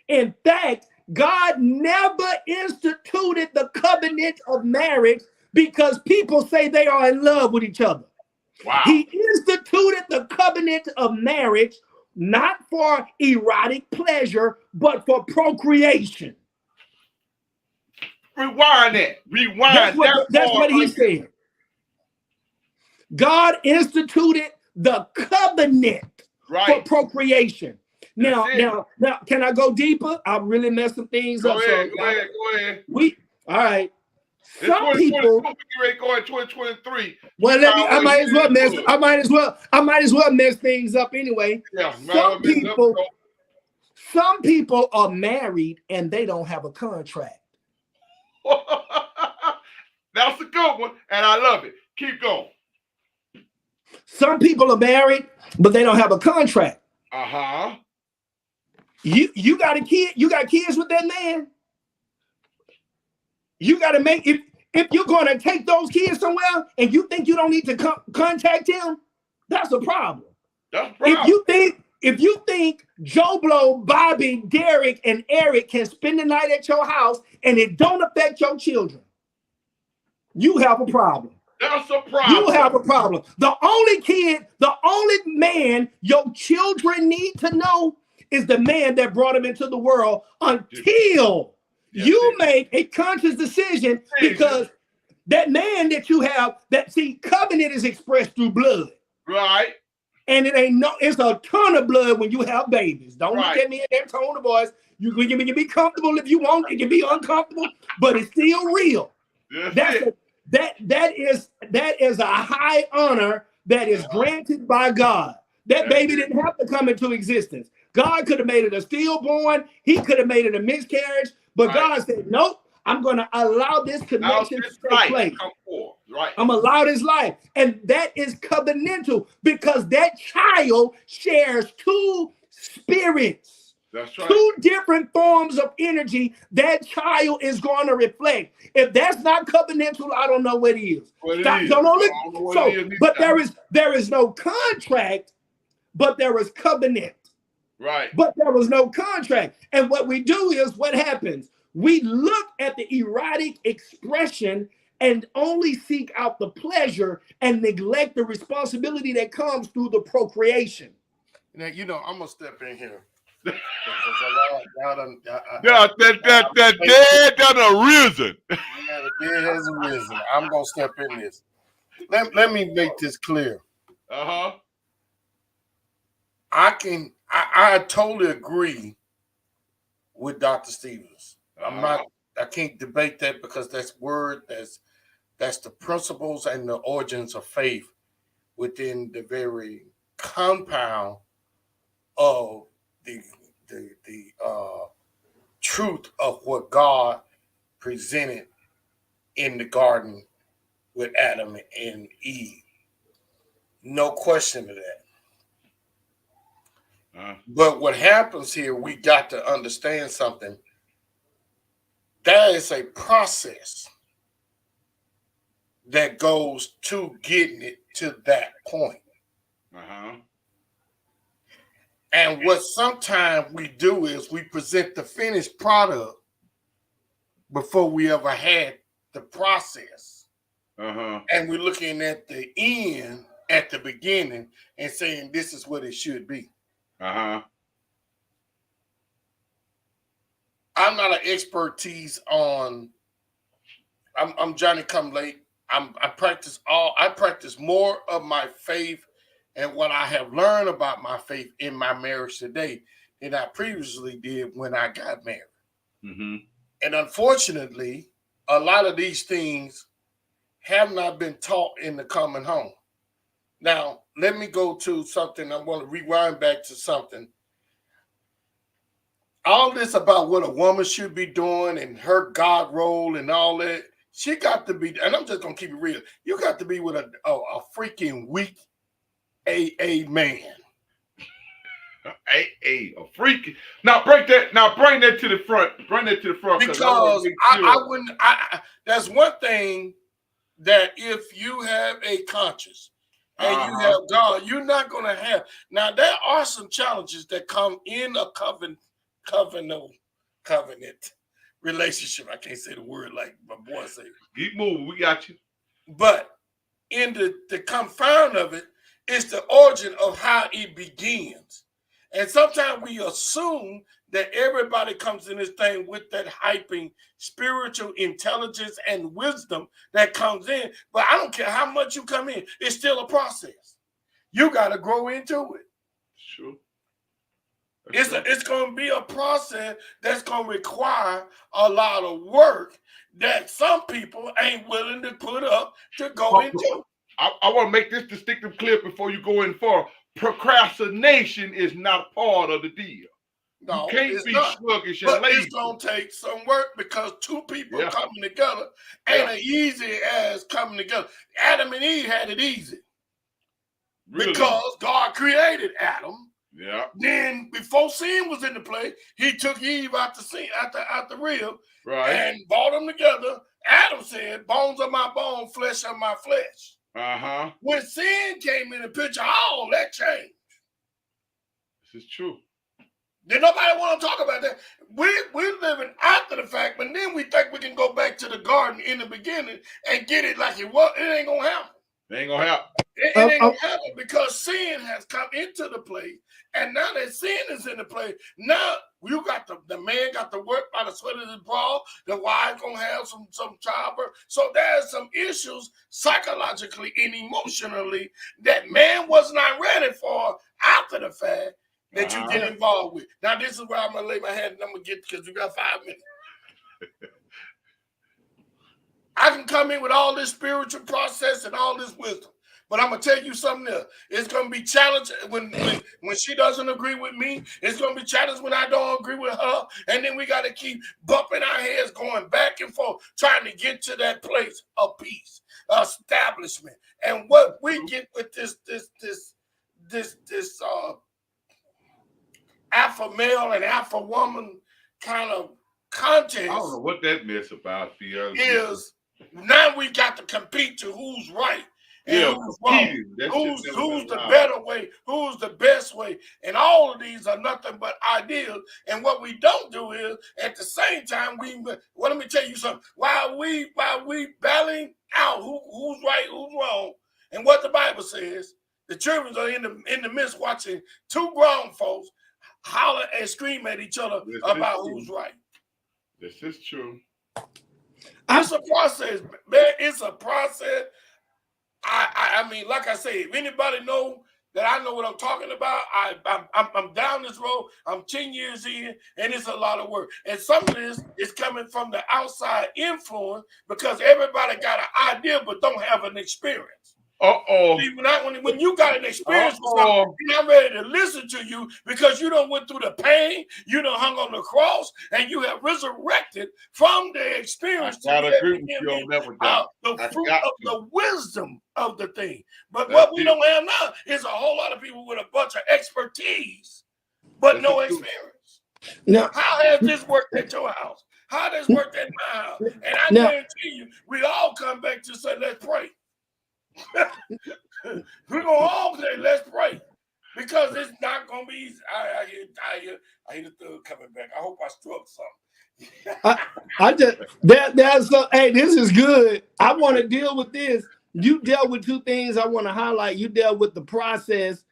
In fact, God never instituted the covenant of marriage because people say they are in love with each other. Wow. He instituted the covenant of marriage not for erotic pleasure, but for procreation. Rewind that. That's what he said. God instituted the covenant for procreation. Now, can I go deeper? I really messed some things up. Go ahead. All right. Some people going 2023. Well, I might as well mess things up anyway. Yeah, some people are married and they don't have a contract. That's a good one, and I love it. Keep going. Some people are married, but they don't have a contract. You got a kid. You got kids with that man. You got to make if you're going to take those kids somewhere and you think you don't need to contact him, that's a problem. That's a problem. If you think Joe Blow, Bobby, Derek, and Eric can spend the night at your house and it don't affect your children, you have a problem. That's a problem. You have a problem. The only man your children need to know is the man that brought them into the world until you make a conscious decision, because that man that you have, covenant is expressed through blood. Right. And it's a ton of blood when you have babies. Don't look at me in that tone of voice. You can be comfortable if you want. You can be uncomfortable, but it's still real. That is a high honor that is granted by God. That baby didn't have to come into existence. God could have made it a stillborn. He could have made it a miscarriage. But Right. God said, nope, I'm going to allow this Now connection this to take life place. come forth. Right. I'm allowed his life. And that is covenantal because that child shares two spirits. That's right. Two different forms of energy that child is going to reflect. If that's not covenantal, I don't know what is. What it Stop, is. don't know I it. don't know what So, it is but either. there is no contract, but there is covenant. Right. But there was no contract. And what we do is what happens? We look at the erotic expression and only seek out the pleasure and neglect the responsibility that comes through the procreation. Now, you know, I'm gonna step in here. Yeah, that dead done arisen. Yeah, the dead has arisen. I'm gonna step in this. Let me make this clear. Uh-huh. I totally agree with Dr. Stevens. I can't debate that because that's the principles and the origins of faith within the very compound of the truth of what God presented in the garden with Adam and Eve. No question of that. But what happens here, we got to understand something. There is a process that goes to getting it to that point. Uh-huh. And what sometimes we do is we present the finished product before we ever had the process. Uh-huh. And we're looking at the end at the beginning and saying this is what it should be. Uh-huh. I'm not an expertise on. I'm Johnny Come Late. I practice more of my faith and what I have learned about my faith in my marriage today than I previously did when I got married. Mm-hmm. And unfortunately, a lot of these things have not been taught in the common home. Now, let me go to something. I want to rewind back to something. All this about what a woman should be doing and her God role and all that, she got to be, and I'm just going to keep it real, you got to be with a freaking weak AA man. A freaky. Now bring that to the front. Bring that to the front. Because I wouldn't, that's one thing that if you have a conscience and you have God, you're not going to have. Now, there are some challenges that come in a covenant relationship. I can't say the word like my boy say. Keep moving. We got you. But in the confound of it, it's the origin of how it begins. And sometimes we assume that everybody comes in this thing with that hyping spiritual intelligence and wisdom that comes in. But I don't care how much you come in. It's still a process. You got to grow into it. Sure. It's going to be a process that's going to require a lot of work that some people ain't willing to put up to go into. I want to make this distinctive clear before you go in far. Procrastination is not part of the deal. No, you can't be sluggish and lazy. It's going to take some work because two people coming together ain't as easy as coming together. Adam and Eve had it easy. Really? Because God created Adam. Yeah. Then before sin was in the play, he took Eve out the rib, right, and brought them together. Adam said, "Bones of my bone, flesh of my flesh." Uh-huh. When sin came in the picture, all that changed. This is true. Did nobody want to talk about that? We're living after the fact, but then we think we can go back to the garden in the beginning and get it like it was. It ain't gonna happen. It ain't gonna happen. It ain't gonna happen because sin has come into the play, and now that sin is in the play, now you got the man got to work by the sweat of his brow. The wife gonna have some childbirth. So there's some issues psychologically and emotionally that man was not ready for after the fact that you get involved with. Now this is where I'm gonna lay my head and I'm gonna get because we got 5 minutes. I can come in with all this spiritual process and all this wisdom. But I'm gonna tell you something else. It's gonna be challenged when she doesn't agree with me. It's gonna be challenged when I don't agree with her. And then we gotta keep bumping our heads, going back and forth, trying to get to that place of peace, establishment. And what we get with this alpha male and alpha woman kind of contest. I don't know what that mess about, is now we got to compete to who's right. And who's wrong, who's the better way, who's the best way, and all of these are nothing but ideas. And what we don't do is, at the same time, let me tell you something. While we battling out who's right, who's wrong, and what the Bible says, the children are in the midst watching two grown folks holler and scream at each other about who's right. This is true. It's a process, man. It's a process. I mean, like I say, if anybody know that I know what I'm talking about, I'm down this road. I'm 10 years in, and it's a lot of work. And some of this is coming from the outside influence because everybody got an idea but don't have an experience. See, when you got an experience with something, I'm ready to listen to you because you done went through the pain, you done hung on the cross, and you have resurrected from the experience. I gotta agree with you on that one. The fruit of the wisdom of the thing. But what we don't have now is a whole lot of people with a bunch of expertise, but no experience. Now, how has this worked at your house? How has this worked at my house? And I guarantee you, we all come back to say, let's pray. We're gonna all say, let's pray, because it's not gonna be easy. I hear the thug coming back. I hope I struck something. Hey, this is good. I want to deal with this. You dealt with two things I want to highlight. You dealt with the process.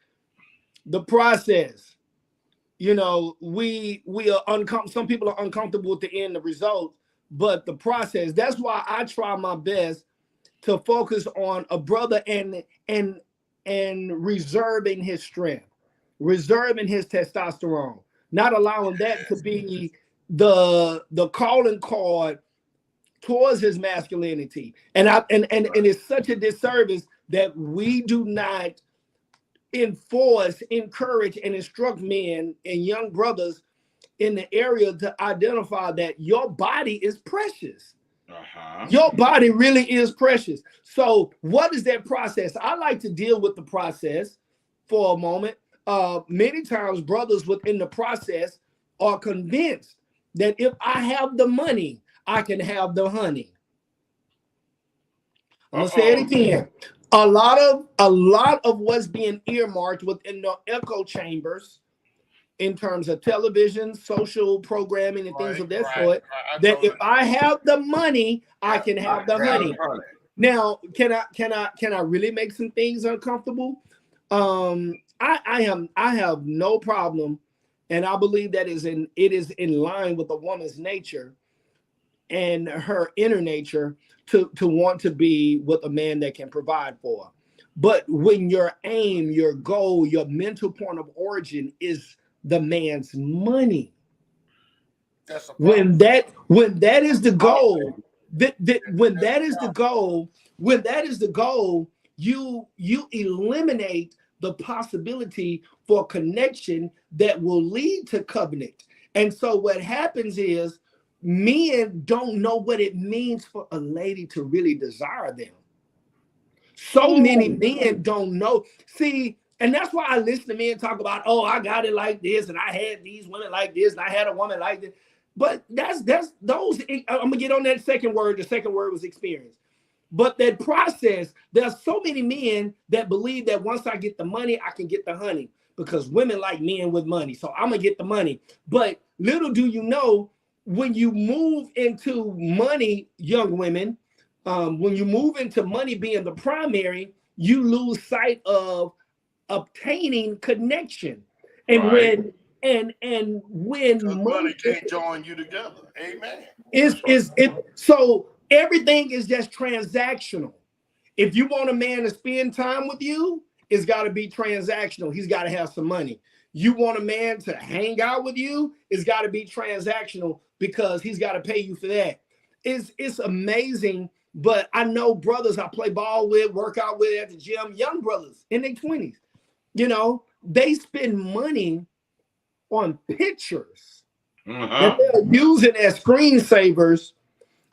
You know, we are uncomfortable. Some people are uncomfortable with the end, the result, but the process. That's why I try my best to focus on a brother and reserving his strength, reserving his testosterone, not allowing that to be the calling card towards his masculinity. And it's such a disservice that we do not encourage, and instruct men and young brothers in the area to identify that your body is precious. Your body really is precious. So what is that process? I like to deal with the process for a moment. Many times brothers within the process are convinced that if I have the money, I can have the honey. I'm gonna say it again. A lot of what's being earmarked within the echo chambers in terms of television, social programming, and things of that sort, that if I have the money, I can have the honey. Now, can I really make some things uncomfortable? I have no problem, and I believe that it is in line with a woman's nature and her inner nature to want to be with a man that can provide for her. But when your aim, your goal, your mental point of origin is the man's money, when that is the goal, when that is the goal, you eliminate the possibility for connection that will lead to covenant. And so what happens is men don't know what it means for a lady to really desire them. So many men don't know. See, and that's why I listen to men talk about, oh, I got it like this, and I had these women like this, and I had a woman like this. But that's those. I'm gonna get on that second word. The second word was experience. But that process, there's so many men that believe that once I get the money, I can get the honey, because women like men with money. So I'm gonna get the money. But little do you know, when you move into money, young women, when you move into money being the primary, you lose sight of obtaining connection. And when money can't join you together. Amen. So everything is just transactional. If you want a man to spend time with you, it's got to be transactional. He's got to have some money. You want a man to hang out with you, it's got to be transactional, because he's got to pay you for that. It's amazing But I know brothers I play ball with, work out with at the gym, young brothers in their 20s. You know, they spend money on pictures that they're using as screensavers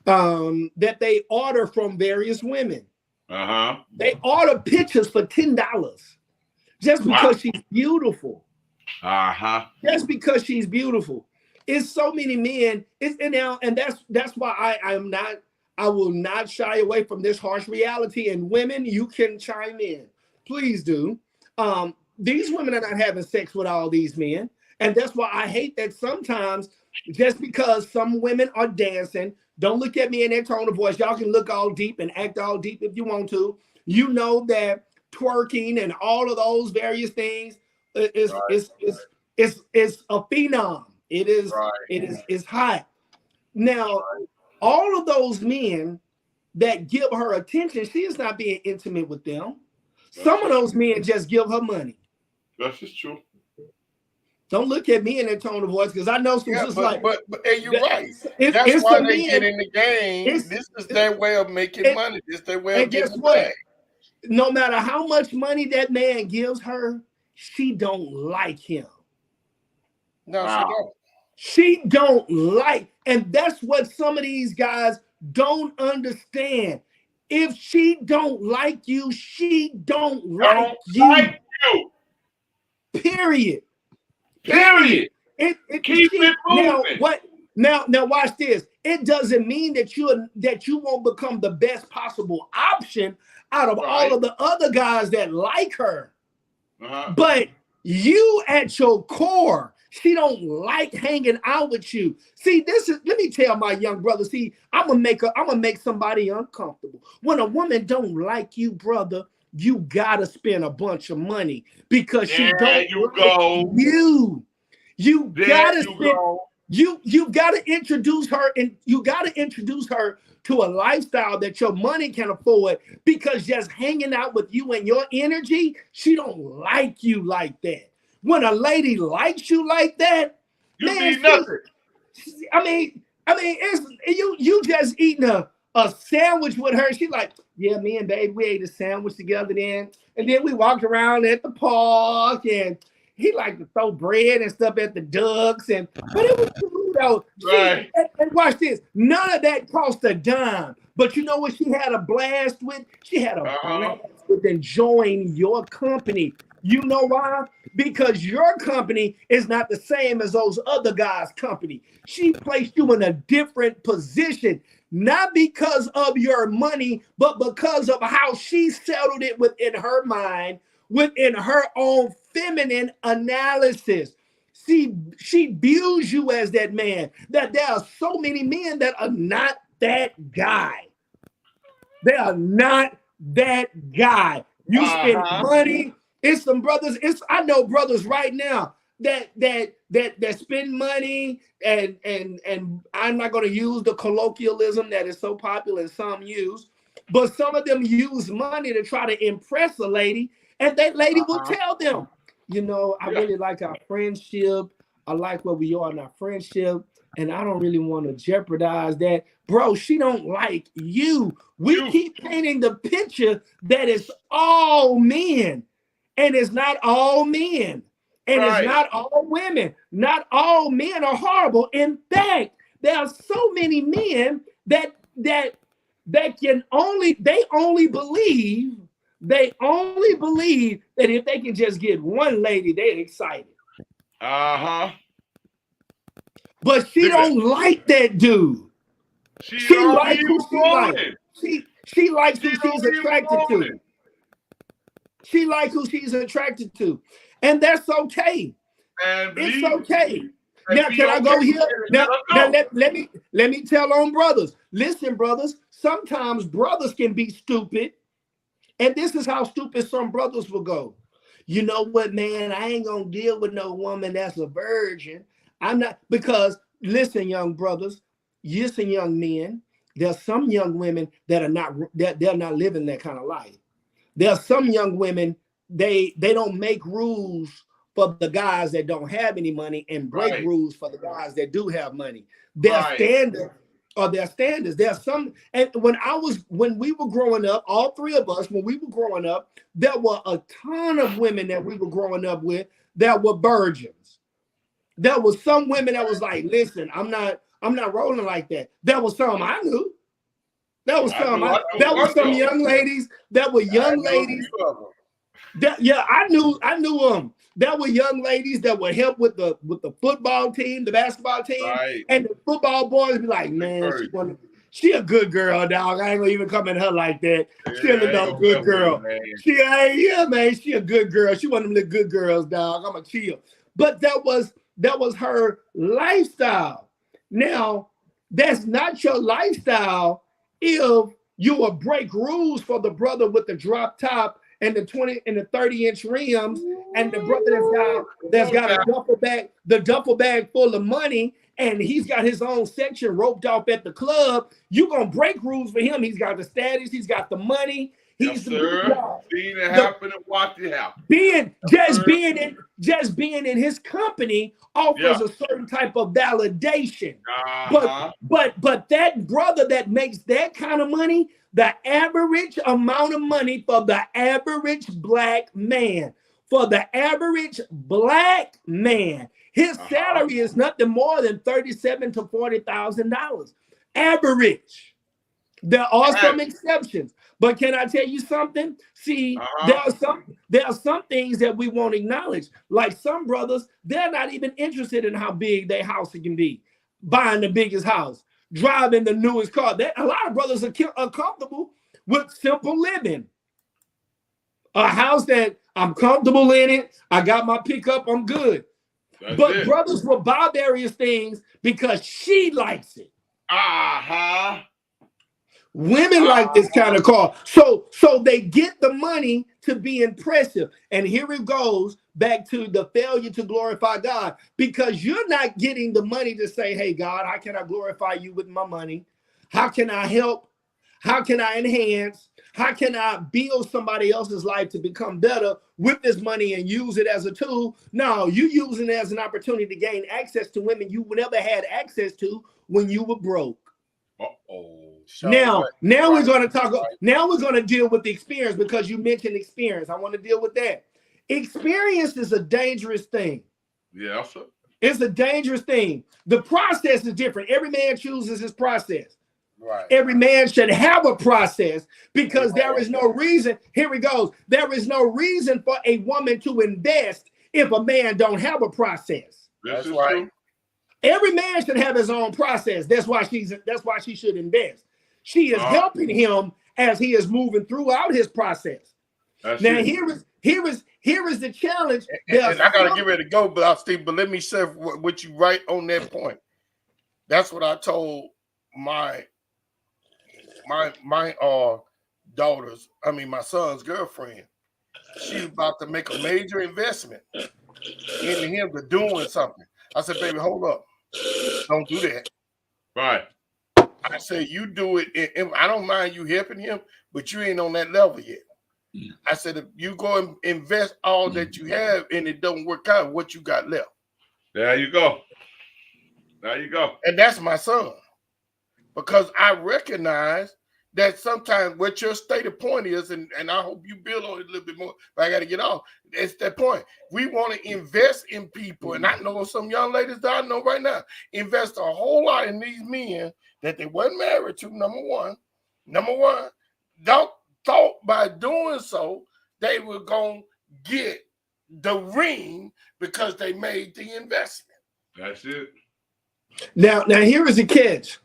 that they order from various women. They order pictures for $10 just because she's beautiful. Just because she's beautiful. It's so many men. And that's why I will not shy away from this harsh reality. And women, you can chime in. Please do. These women are not having sex with all these men. And that's why I hate that sometimes just because some women are dancing, don't look at me in that tone of voice. Y'all can look all deep and act all deep if you want to. You know that twerking and all of those various things is a phenom. It's hot. Now, all of those men that give her attention, she is not being intimate with them. Some of those men just give her money. That's just true. Don't look at me in that tone of voice because I know some but and you're right. That's why they get in the game. This is their way of making money. This is their way of getting money. No matter how much money that man gives her, she don't like him. No, she don't. She don't like, and that's what some of these guys don't understand. If she don't like you, she don't like you. Period. Keep it moving. Now watch this. It doesn't mean that you won't become the best possible option out of all of the other guys that like her. But you at your core, she don't like hanging out with you. See, let me tell my young brother, I'm gonna make somebody uncomfortable. When a woman don't like you, brother, you gotta spend a bunch of money because she don't like you. You gotta introduce her, and you gotta introduce her to a lifestyle that your money can afford, because just hanging out with you and your energy, she don't like you like that. When a lady likes you like that, you need nothing. I mean, it's you just eating a sandwich with her. She's like, yeah, me and babe, we ate a sandwich together then. And then we walked around at the park, and he liked to throw bread and stuff at the ducks. But it was cool though. Right. And watch this. None of that cost a dime. But you know what she had a blast with? She had a blast with enjoying your company. You know why? Because your company is not the same as those other guys' company. She placed you in a different position, not because of your money, but because of how she settled it within her mind, within her own feminine analysis. See, she views you as that man. That there are so many men that are not that guy. They are not that guy. You spend money. It's some brothers. I know brothers right now that spend money, and I'm not going to use the colloquialism that is so popular and some use, but some of them use money to try to impress a lady, and that lady will tell them, you know, I really like our friendship. I like where we are in our friendship, and I don't really want to jeopardize that. Bro, she don't like you. We keep painting the picture that it's all men. And it's not all men. And it's not all women. Not all men are horrible. In fact, there are so many men that can only believe that if they can just get one lady, they're excited. But she don't like that dude. She likes who she likes. She likes who she's attracted to. She likes who she's attracted to. And that's okay. It's okay. Now, can I go here? Now let me tell on brothers. Listen, brothers, sometimes brothers can be stupid. And this is how stupid some brothers will go. You know what, man? I ain't going to deal with no woman that's a virgin. I'm not, because listen, young brothers, listen, young men, there's some young women that are not, they're not living that kind of life. There are some young women, they don't make rules for the guys that don't have any money and break rules for the guys that do have money. Their standard or their standards. There's some, and when we were growing up, all three of us, when we were growing up, there were a ton of women that we were growing up with that were virgins. There was some women that was like, listen, I'm not rolling like that. There was some I knew. There was some young ladies that were young ladies. I knew them. There were young ladies that would help with the football team, the basketball team, Right. and the football boys be like, man, she a good girl, dog. I ain't gonna even come at her like that. She a good girl. She a good girl. She one of them little good girls, dog. I'm a chill. But that was her lifestyle. Now, that's not your lifestyle if you will break rules for the brother with the drop top and the 20 and the 30-inch rims, and the brother that's got the duffel bag full of money, and he's got his own section roped off at the club. You're gonna break rules for him. He's got the status, he's got the money. He's seen it happen and watch it happen. Just being in his company offers a certain type of validation. But that brother that makes that kind of money, the average amount of money for the average black man, his salary is nothing more than $37,000 to $40,000. Average. There are some exceptions. But can I tell you something? See, there are some things that we won't acknowledge. Like some brothers, they're not even interested in how big their house can be. Buying the biggest house, driving the newest car. A lot of brothers are comfortable with simple living. A house that I'm comfortable in it. I got my pickup. I'm good. But brothers will buy various things because she likes it. Women like this kind of car. So they get the money to be impressive. And here it goes back to the failure to glorify God, because you're not getting the money to say, hey, God, how can I glorify you with my money? How can I help? How can I enhance? How can I build somebody else's life to become better with this money and use it as a tool? No, you using it as an opportunity to gain access to women you never had access to when you were broke. Now we're going to talk. Now we're going to deal with the experience, because you mentioned experience. I want to deal with that. Experience is a dangerous thing. Yeah, sir. It's a dangerous thing. The process is different. Every man chooses his process. Right. Every man should have a process, because there is no reason. Here it goes. There is no reason for a woman to invest if a man don't have a process. That's right. True. Every man should have his own process. That's why she should invest. She is helping him as he is moving throughout his process. Now here is the challenge. And I gotta get ready to go, but Steve. But let me say what you right on that point. That's what I told my daughters. I mean, my son's girlfriend. She's about to make a major investment into him to doing something. I said, baby, hold up. Don't do that. Right. I said, you do it. I don't mind you helping him, but you ain't on that level yet. I said, if you go and invest all that you have and it don't work out, what you got left? There you go. There you go. And that's my son. Because I recognize that sometimes what your stated point is, and I hope you build on it a little bit more, but I got to get off. It's that point. We want to invest in people. And I know some young ladies that I know right now invest a whole lot in these men that they weren't married to, number one. Don't thought by doing so, they were going to get the ring because they made the investment. That's it. Now here is the catch.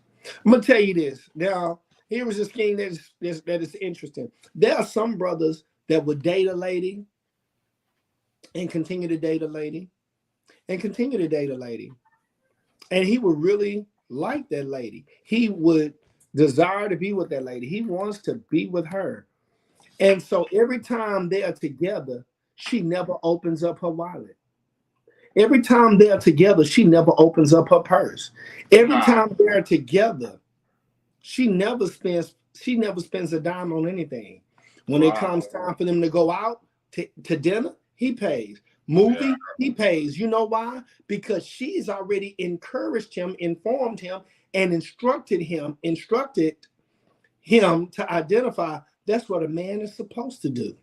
I'm going to tell you this. Now, here is this thing that is interesting. There are some brothers that would date a lady and continue to date a lady and continue to date a lady. And he would really like that lady. He would desire to be with that lady. He wants to be with her. And so every time they are together, she never opens up her wallet. Every time they're together, she never opens up her purse. Every time they're together, she never spends a dime on anything. When it comes time for them to go out to dinner, he pays. Movie, he pays. You know why? Because she's already encouraged him, informed him, and instructed him to identify that's what a man is supposed to do.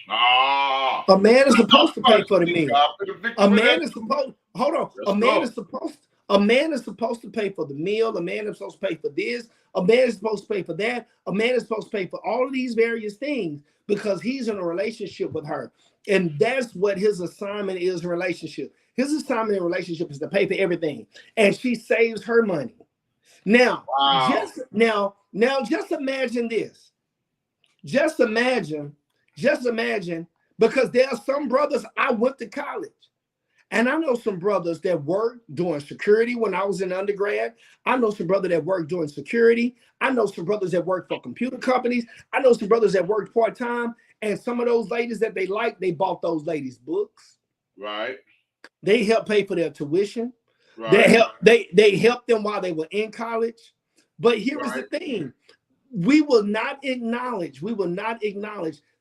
Ah. A man is supposed to pay for the meal. God for the victory A for man that. is supposed, hold on. Let's A man go. is supposed to pay for the meal. A man is supposed to pay for this. A man is supposed to pay for that. A man is supposed to pay for all of these various things because he's in a relationship with her. And that's what his assignment is in relationship. His assignment in relationship is to pay for everything. And she saves her money. Now, Wow. just imagine this. Just imagine, because there are some brothers, I went to college. And I know some brothers that worked doing security when I was in undergrad. I know some brothers that worked doing security. I know some brothers that worked for computer companies. I know some brothers that worked part-time. And some of those ladies that they liked, they bought those ladies books. Right. They helped pay for their tuition. Right. They helped them while they were in college. But here is the thing. We will not acknowledge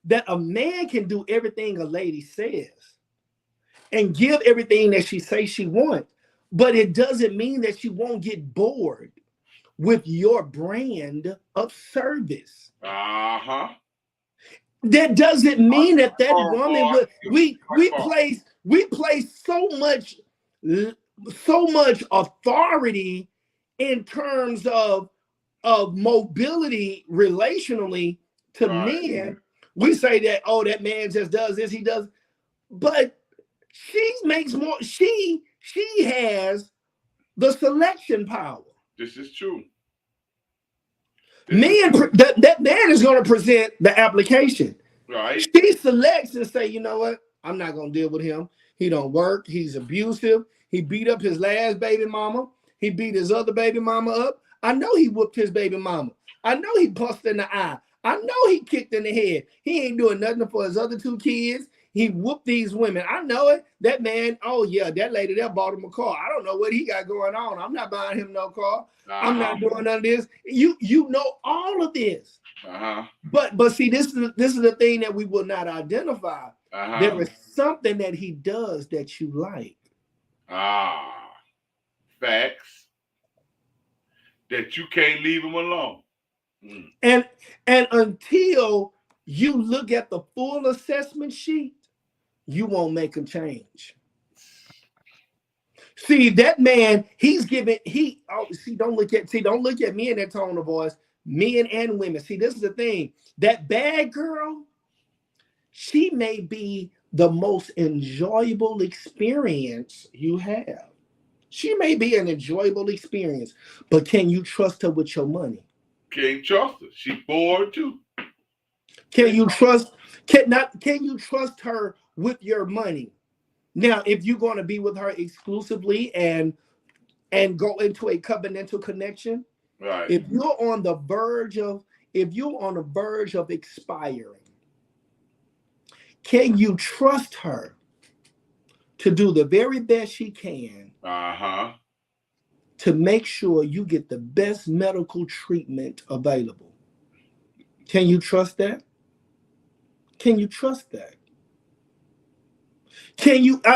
that a man can do everything a lady says and give everything that she says she wants, but it doesn't mean that she won't get bored with your brand of service. Uh-huh. That doesn't mean that woman would we place so much authority in terms of mobility relationally to men. We say that, oh, that man just does this, he does, but she makes more, she has the selection power. This is true. That man is going to present the application. Right. She selects and say, you know what? I'm not going to deal with him. He don't work. He's abusive. He beat up his last baby mama. He beat his other baby mama up. I know he whooped his baby mama. I know he busted in the eye. I know he kicked in the head. He ain't doing nothing for his other two kids. He whooped these women. I know it. That man, oh yeah, that lady that bought him a car. I don't know what he got going on. I'm not buying him no car. I'm not doing none of this. You know all of this. But see, this is the thing that we will not identify. There is something that he does that you like. Facts. That you can't leave him alone. And until you look at the full assessment sheet, you won't make a change. See, that man, don't look at me in that tone of voice, men and women. See, this is the thing. That bad girl, she may be the most enjoyable experience you have. She may be an enjoyable experience, but can you trust her with your money? Can't trust her. She bored too. Can you trust her with your money? Now, if you're going to be with her exclusively and go into a covenantal connection, right? If you're on the verge of expiring, can you trust her to do the very best she can to make sure you get the best medical treatment available? Can you trust that? Can you trust that?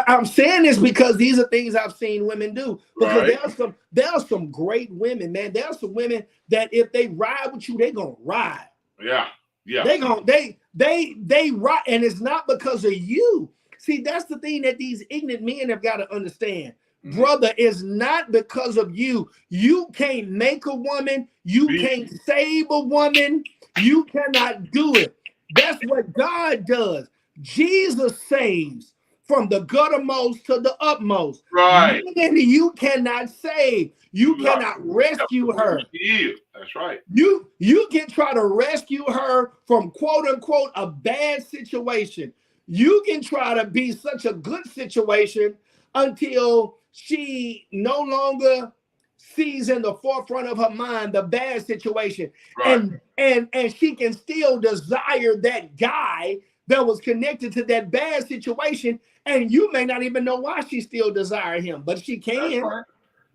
I'm saying this because these are things I've seen women do. Because there are some great women, man. There are some women that if they ride with you, they're gonna ride. Yeah. They ride, and it's not because of you. See, that's the thing that these ignorant men have got to understand. Brother, it's not because of you. You can't make a woman. You can't save a woman. You cannot do it. That's what God does. Jesus saves from the guttermost to the utmost. Right. And you cannot save. You cannot rescue her. That's right. You can try to rescue her from quote unquote a bad situation. You can try to be such a good situation until she no longer sees in the forefront of her mind the bad situation. Right. And she can still desire that guy that was connected to that bad situation, and you may not even know why she still desires him, but she can.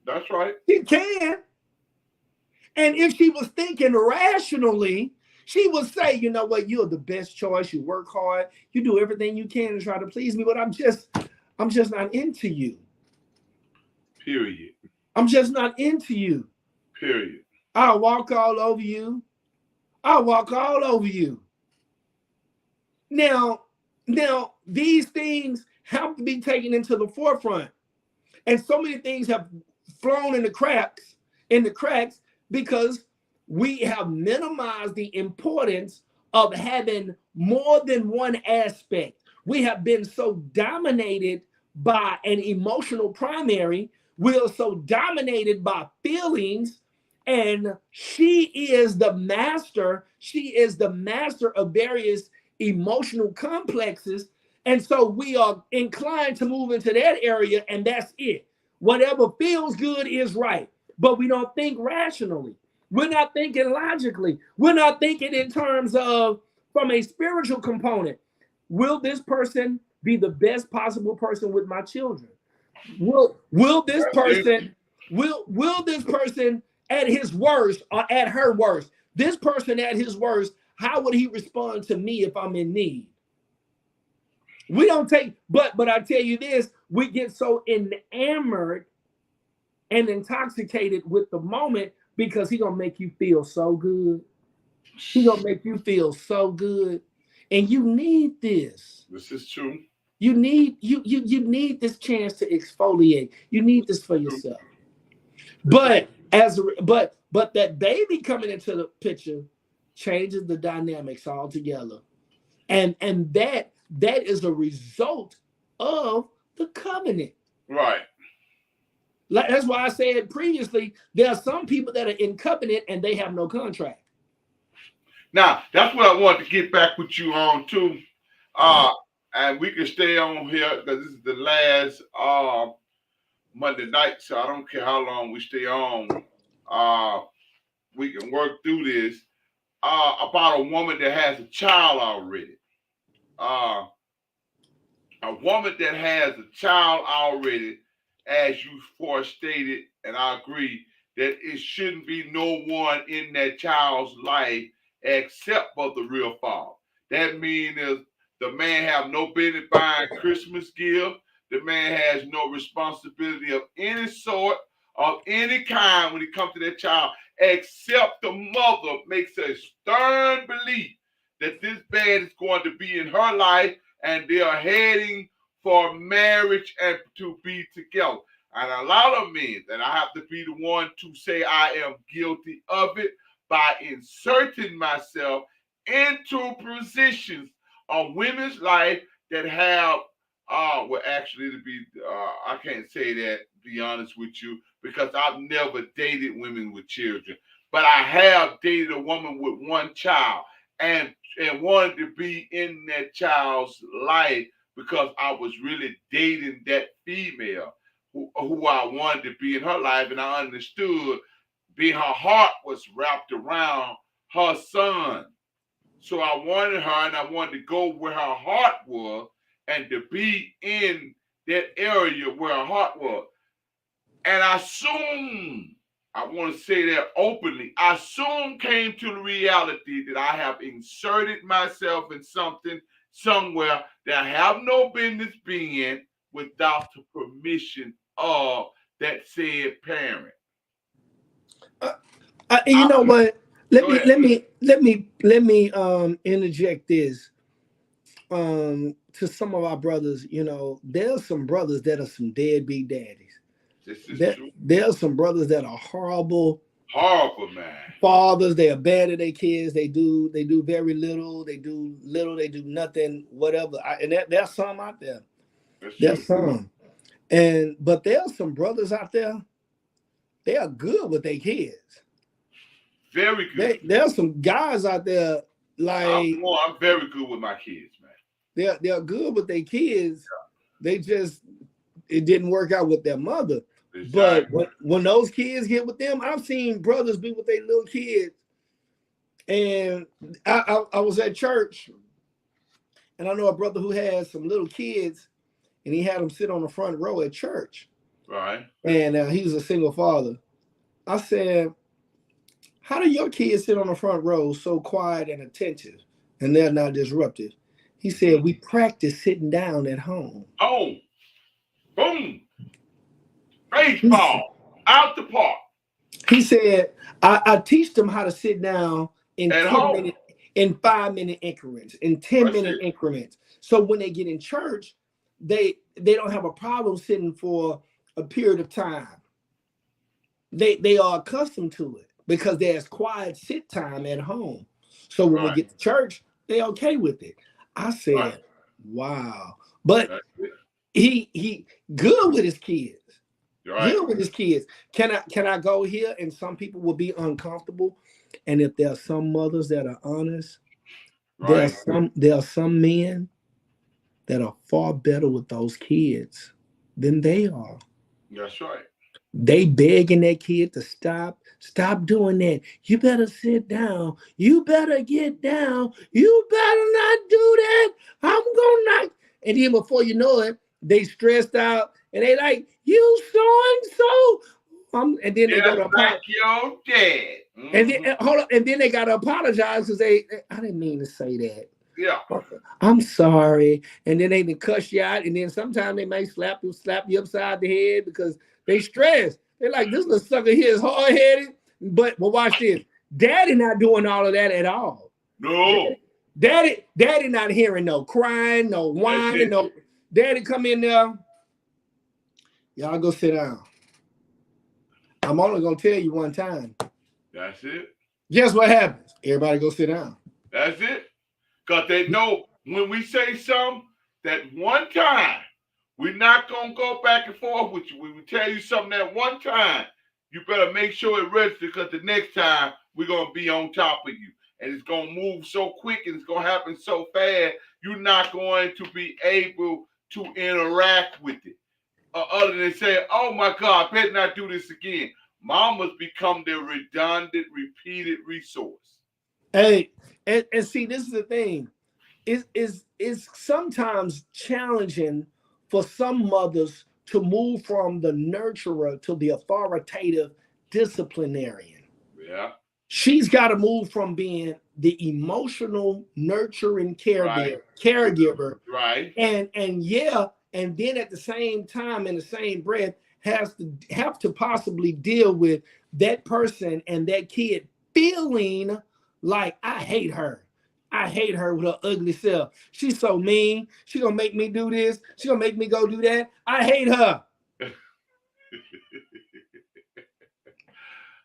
That's right. She can. And if she was thinking rationally, she would say, you know what, you're the best choice. You work hard. You do everything you can to try to please me, but I'm just not into you. Period. I'm just not into you. Period. I'll walk all over you. I'll walk all over you. Now, these things have to be taken into the forefront. And so many things have flown in the cracks, because we have minimized the importance of having more than one aspect. We have been so dominated by an emotional primary. We're so dominated by feelings, and she is the master. She is the master of various emotional complexes. And so we are inclined to move into that area, and that's it. Whatever feels good is right. But we don't think rationally. We're not thinking logically. We're not thinking in terms of, from a spiritual component, will this person be the best possible person with my children? Will this person at his worst or at her worst, this person at his worst, how would he respond to me if I'm in need? We don't take, but I tell you this, we get so enamored and intoxicated with the moment because he's gonna make you feel so good. He's gonna make you feel so good. And you need this. This is true. You need need this chance to exfoliate. You need this for yourself. But but that baby coming into the picture changes the dynamics altogether. And that is a result of the covenant. Right. That's why I said previously, there are some people that are in covenant and they have no contract. Now, that's what I want to get back with you on too. And we can stay on here because this is the last Monday night, so I don't care how long we stay on. We can work through this. About a woman that has a child already. A woman that has a child already, as you forestated, and I agree, that it shouldn't be no one in that child's life except for the real father. That means the man have no business buying Christmas gift. The man has no responsibility of any sort, of any kind when it comes to that child, except the mother makes a stern belief that this man is going to be in her life and they are heading for marriage and to be together. And a lot of men, and I have to be the one to say I am guilty of it by inserting myself into positions of women's life that have, well, actually, to be, I can't say that, to be honest with you, because I've never dated women with children. But I have dated a woman with one child and wanted to be in that child's life because I was really dating that female who I wanted to be in her life, and I understood her heart was wrapped around her son. So I wanted her, and I wanted to go where her heart was and to be in that area where her heart was. And I want to say that openly, I soon came to the reality that I have inserted myself in something somewhere that I have no business being without the permission of that said parent. You know what? Let me interject this to some of our brothers. You know, there's some brothers that are some deadbeat daddies. This is true. There's some brothers that are horrible man. Fathers. They are bad at their kids. They do very little. They do nothing, whatever. And there's some out there. There's some. But there's some brothers out there. They are good with their kids. Very good. There's some guys out there like I'm very good with my kids, man. They're good with their kids. Yeah. It didn't work out with their mother. Exactly. But when those kids get with them, I've seen brothers be with their little kids. And I was at church, and I know a brother who has some little kids, and he had them sit on the front row at church. Right. And he was a single father. I said, how do your kids sit on the front row so quiet and attentive and they're not disruptive? He said, we practice sitting down at home. Oh, boom. Baseball, out the park. He said, I teach them how to sit down in At 10 home. minute, in 5-minute increments, in That's 10-minute it. increments. So when they get in church, they don't have a problem sitting for a period of time. They are accustomed to it because there's quiet sit time at home. So when they Right. get to church, they're okay with it. I said, Right. wow. But That's it. he good with his kids. Right. Good with his kids. Can I go here? And some people will be uncomfortable. And if there are some mothers that are honest, Right. there are some men that are far better with those kids than they are. That's right. They begging their kid to stop doing that. You better sit down. You better get down. You better not do that. I'm gonna not. And then before you know it, they stressed out and they like, you so and so. And then they go to Just like your dad. and then hold up, and then they gotta apologize because I didn't mean to say that. Yeah. I'm sorry. And then they can cuss you out, and then sometimes they may slap you upside the head because they stressed. They're like, this little sucker here is hard-headed. But watch this. Daddy not doing all of that at all. No. Daddy not hearing no crying, no whining, no. Daddy come in there. Y'all go sit down. I'm only gonna tell you one time. That's it. Guess what happens? Everybody go sit down. That's it. Because they know when we say something, that one time, we're not going to go back and forth with you. When we tell you something that one time, you better make sure it registers because the next time, we're going to be on top of you. And it's going to move so quick and it's going to happen so fast, you're not going to be able to interact with it. Other than say, oh my God, I better not do this again. Mamas become the redundant, repeated resource. Hey, and see, this is the thing. It's sometimes challenging for some mothers to move from the nurturer to the authoritative disciplinarian. Yeah. She's got to move from being the emotional nurturing caregiver. Right. And then at the same time, in the same breath, have to possibly deal with that person and that kid feeling like I hate her. I hate her with her ugly self. She's so mean. She's gonna make me do this. She's gonna make me go do that. I hate her.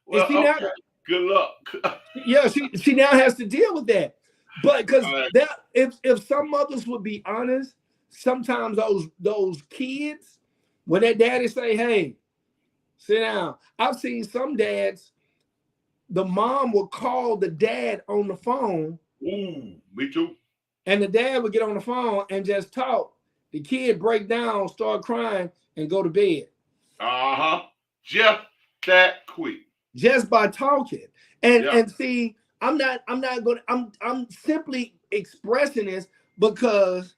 Well, okay. Now, good luck. Yeah, she now has to deal with that. But because if some mothers would be honest, sometimes those kids, when their daddy say, hey, sit down. I've seen some dads, the mom will call the dad on the phone. Ooh, me too. And the dad would get on the phone and just talk. The kid break down, start crying, and go to bed. Uh-huh. Just that quick. Just by talking. And see, I'm simply expressing this because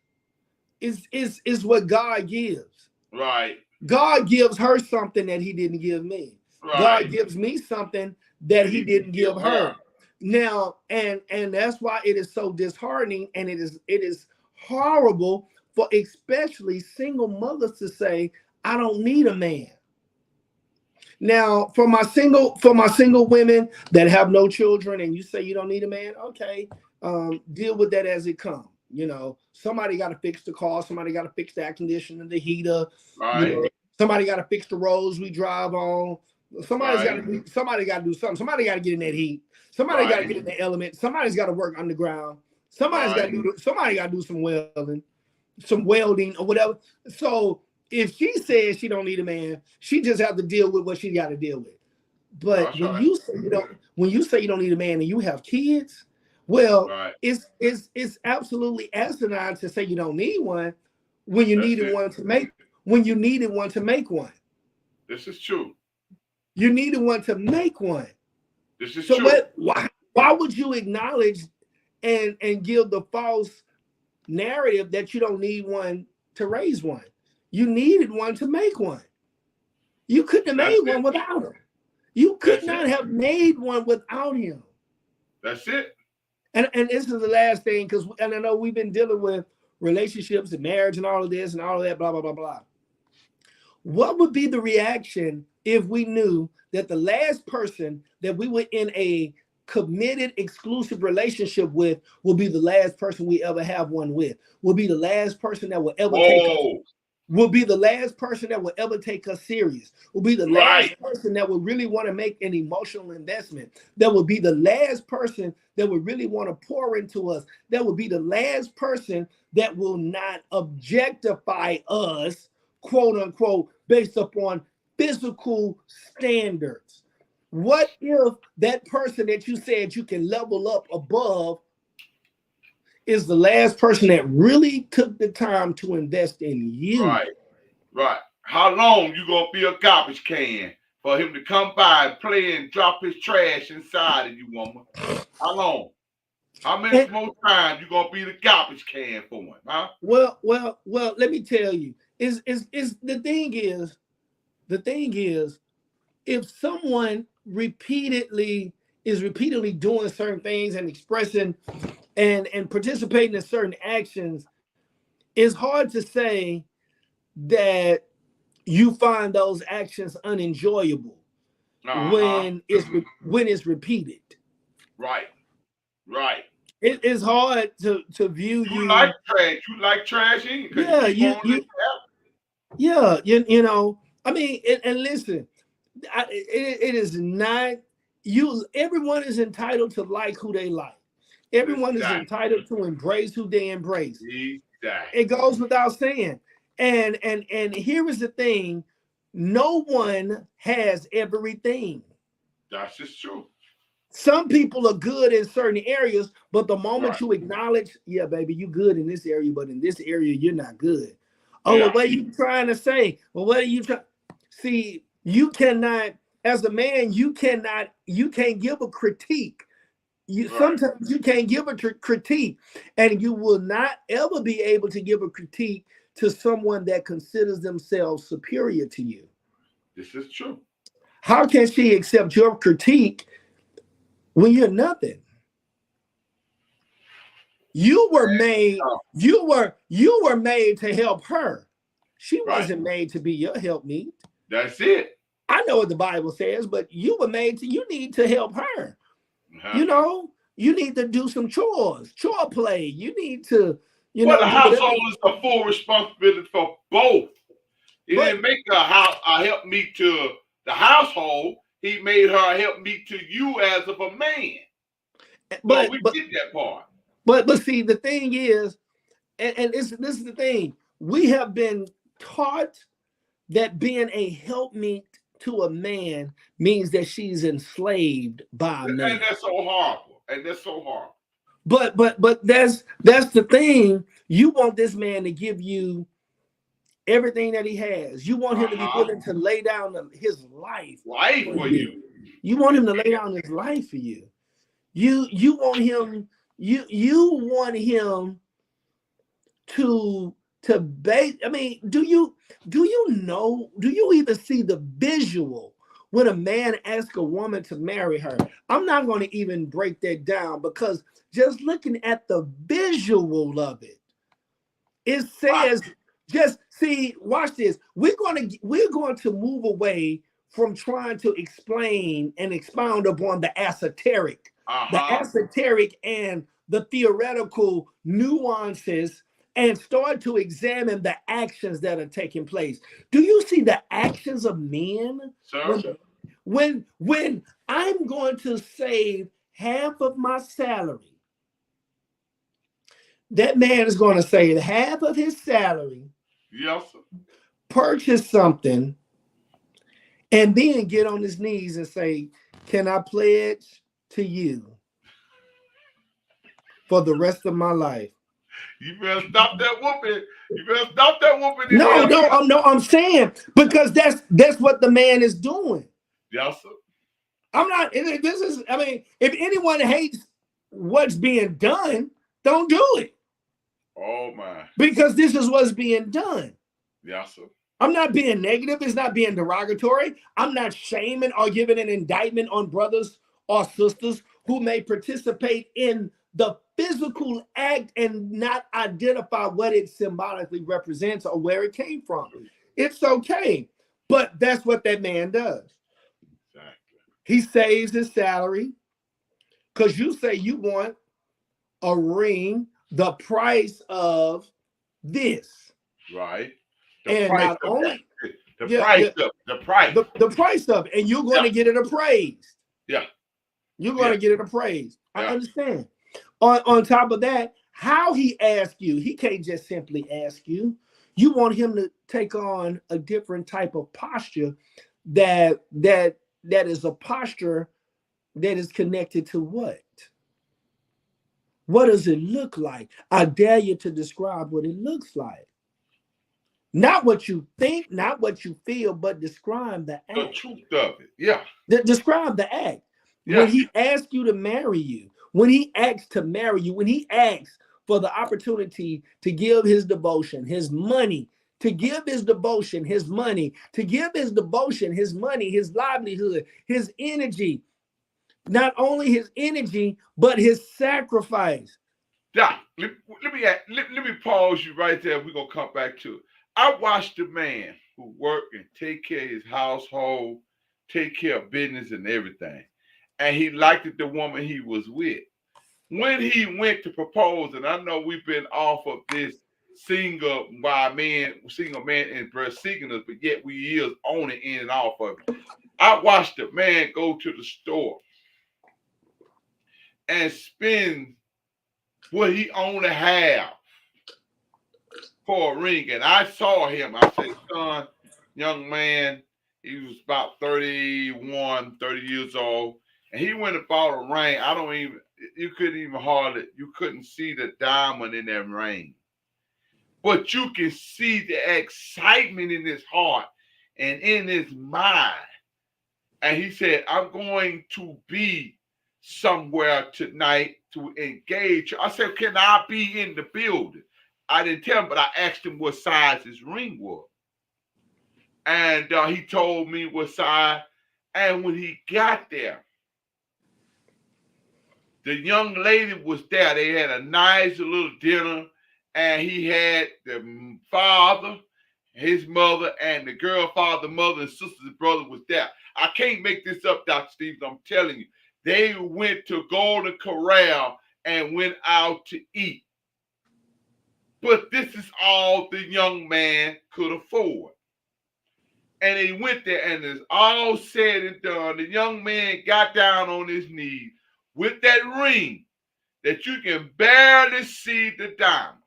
it's what God gives. Right. God gives her something that he didn't give me. Right. God gives me something that he didn't give her. Now, and that's why it is so disheartening, and it is horrible for especially single mothers to say, I don't need a man. Now, for my single women that have no children, and you say you don't need a man, okay, deal with that as it comes. You know, somebody got to fix the car, somebody got to fix the air conditioner, the heater. Right. You know, somebody got to fix the roads we drive on. Somebody got to do something. Somebody got to get in that heat. Somebody got to get in the element. Somebody's got to work underground. Somebody got to do some welding or whatever. So if she says she don't need a man, she just have to deal with what she got to deal with. But you say you don't need a man and you have kids, well, it's absolutely asinine to say you don't need one when you needed one to make one. This is true. You needed one to make one. This is true. Why would you acknowledge and give the false narrative that you don't need one to raise one? You needed one to make one. You couldn't have made one without him. You could not have made one without him. That's it. And this is the last thing, because I know we've been dealing with relationships and marriage and all of this and all of that, blah, blah, blah, blah. What would be the reaction if we knew that the last person that we were in a committed, exclusive relationship with will be the last person we ever have one with, will be the last person that will ever take us, Whoa. will be the last person that will ever take us serious, will be the Right. last person that will really want to make an emotional investment, that will be the last person that will really want to pour into us, that will be the last person that will not objectify us, quote unquote, based upon physical standards. What if that person that you said you can level up above is the last person that really took the time to invest in you? Right. Right. How long you gonna be a garbage can for him to come by and play and drop his trash inside of you, woman? How long? How many And- more times you gonna be the garbage can for him, huh? Well, let me tell you, is the thing is, if someone is repeatedly doing certain things and expressing and participating in certain actions, it's hard to say that you find those actions unenjoyable when it's repeated. Right. Right. It is hard to view You you. like trash. You like trashing? Yeah, you know. I mean, and listen, it is not you. Everyone is entitled to like who they like. Everyone is entitled to embrace who they embrace. Exactly. It goes without saying. And here is the thing: no one has everything. That's just true. Some people are good in certain areas, but the moment Right. you acknowledge, yeah, baby, you good in this area, but in this area, you're not good. Oh, Yeah. well, what are you trying to say? Well, what are you trying? See, you cannot, as a man, you can't give a critique. Right. Sometimes you can't give a critique, and you will not ever be able to give a critique to someone that considers themselves superior to you. This is true. How can she accept your critique when you're nothing? You were made to help her. She wasn't made to be your helpmeet. That's it. I know what the Bible says, but you need to help her. Uh-huh. You know, you need to do some chore play. You need to, the household is a full responsibility for both. He didn't make a help me to the household. He made her a help me to you as of a man. But we get that part. But see, the thing is, and this is the thing, we have been taught that being a helpmeet to a man means that she's enslaved by a man. And that's so horrible. But that's the thing. You want this man to give you everything that he has. You want him to be willing to lay down his life for you. You want him to lay down his life for you. You want him. You want him to base. I mean, do you know? Do you even see the visual when a man asks a woman to marry her? I'm not going to even break that down, because just looking at the visual of it, it says, just see, watch this. We're going to move away from trying to explain and expound upon the esoteric. The esoteric and the theoretical nuances, and start to examine the actions that are taking place. Do you see the actions of men? Sir? When I'm going to save half of my salary, that man is going to save half of his salary, yes, sir, purchase something, and then get on his knees and say, "Can I pledge to you for the rest of my life?" You better stop that whooping. No, I'm saying, because that's what the man is doing. Yes, sir. I'm not. This is. I mean, if anyone hates what's being done, don't do it. Oh my! Because this is what's being done. Yes, sir. I'm not being negative. It's not being derogatory. I'm not shaming or giving an indictment on brothers or sisters who may participate in the physical act and not identify what it symbolically represents or where it came from. It's okay. But that's what that man does. Exactly. He saves his salary because you say you want a ring, the price of this. Right. The And price not of that. only The yeah, price yeah, of the price. the price of it, and you're going to get it appraised. Yeah. You're going Yeah. to get it appraised. I Yeah. understand. On top of that, how he asks you, he can't just simply ask you. You want him to take on a different type of posture that is a posture that is connected to what? What does it look like? I dare you to describe what it looks like. Not what you think, not what you feel, but describe the The act. truth of it. Yeah. Describe the act. Yeah. When he asks you to marry you, when he asks to marry you, when he asks for the opportunity to give his devotion, his money, to give his devotion, his money, to give his devotion, his money, his livelihood, his energy, not only his energy, but his sacrifice. Doc, let me pause you right there. We're gonna come back to it. I watched a man who worked and take care of his household, take care of business and everything. And he liked the woman he was with. When he went to propose, and I know we've been off of this single man and breast seeking us, but yet we is on it in and off of it. I watched a man go to the store and spend what he only have for a ring. And I saw him. I said, son, young man, he was about 31, 30 years old. And he went and bought a ring. You couldn't see the diamond in that ring. But you can see the excitement in his heart and in his mind. And he said, I'm going to be somewhere tonight to engage. I said, can I be in the building? I didn't tell him, but I asked him what size his ring was. And he told me what size. And when he got there, the young lady was there. They had a nice little dinner. And he had the father, his mother, and the girl father, mother, and sister's brother was there. I can't make this up, Dr. Stevens. I'm telling you. They went to Golden Corral and went out to eat. But this is all the young man could afford. And he went there, and it's all said and done. The young man got down on his knees with that ring that you can barely see the diamond.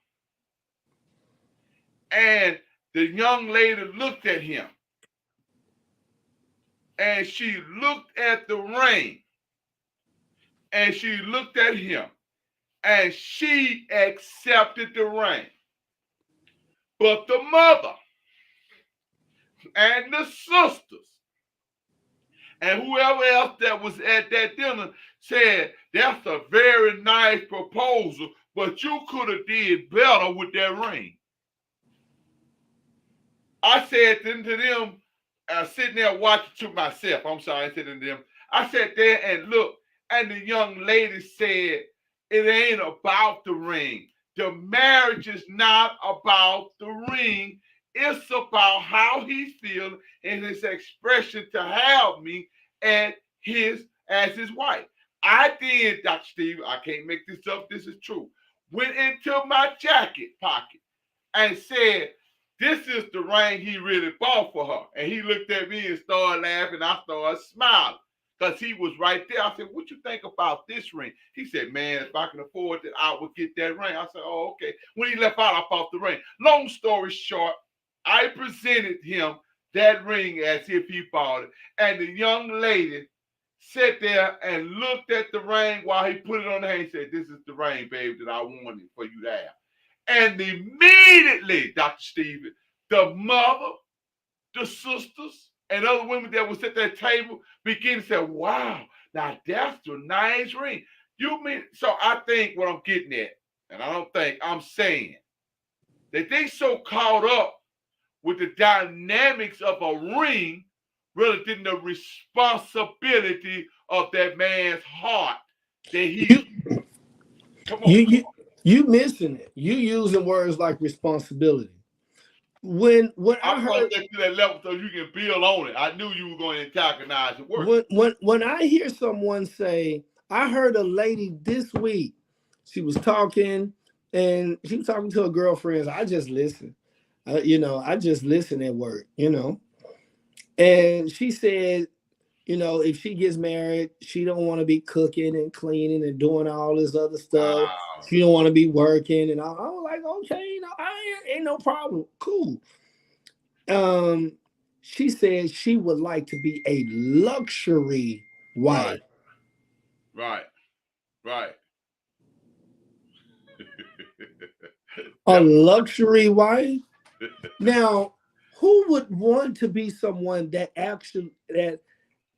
And the young lady looked at him. And she looked at the ring. And she looked at him. And she accepted the ring. But the mother and the sisters and whoever else that was at that dinner said, that's a very nice proposal, but you could have did better with that ring. I said to them, sitting there watching to myself, I'm sorry, I said to them, I sat there and looked, and the young lady said, it ain't about the ring. The marriage is not about the ring. It's about how he feels and his expression to have me as his wife. I did, Dr. Steve, I can't make this up, this is true. Went into my jacket pocket and said, this is the ring he really bought for her. And he looked at me and started laughing. I started smiling because he was right there. I said, what you think about this ring? He said, man, if I can afford it, I would get that ring. I said, oh, okay. When he left out, I bought the ring. Long story short, I presented him that ring as if he bought it. And the young lady sat there and looked at the ring while he put it on her hand and said, this is the ring, babe, that I wanted for you to have. And immediately, Dr. Stephen, the mother, the sisters, and other women that was at that table began to say, wow, now that's a nice ring. You mean, so I think what I'm getting at, and I don't think, I'm saying that they so caught up with the dynamics of a ring rather than the responsibility of that man's heart that he, come on. You missing it. You using words like responsibility. when I I want heard to get to that level so you can build on it. I knew you were going to antagonize the work. when I hear someone say, I heard a lady this week, she was talking and she was talking to her girlfriends. I just listen. I just listen at work, And she said, if she gets married, she don't want to be cooking and cleaning and doing all this other stuff. Wow. She don't want to be working. And I was like, okay, ain't no problem. Cool. She said she would like to be a luxury wife. Right. A luxury wife. Now, who would want to be someone that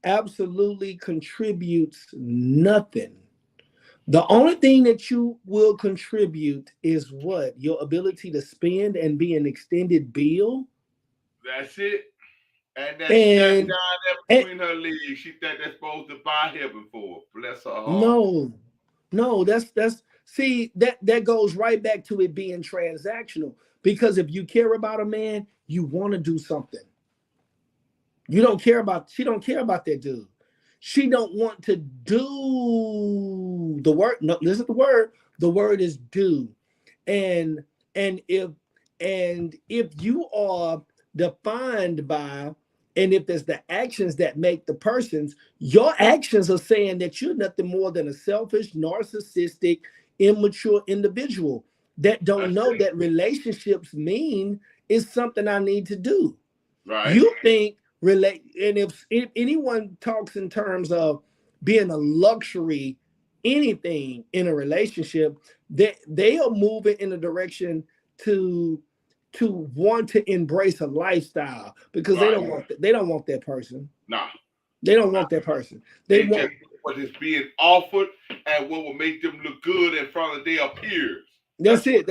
absolutely contributes nothing? The only thing that you will contribute is what? Your ability to spend and be an extended bill. That's it. And that And down there between her legs, she think that's supposed to buy heaven for her. Bless her heart. No, that's see that goes right back to it being transactional. Because if you care about a man, you want to do something. She don't care about that dude. She don't want to do the work. No, listen to the word. The word is do. And if you are defined by, and if there's the actions that make the persons, your actions are saying that you're nothing more than a selfish, narcissistic, immature individual that don't know that relationships mean is something I need to do. Right. You think and if anyone talks in terms of being a luxury, anything in a relationship, they are moving in a direction to want to embrace a lifestyle because they don't want that person. Nah. They don't want that person. They want what is being offered and what will make them look good in front of their peers. That's it.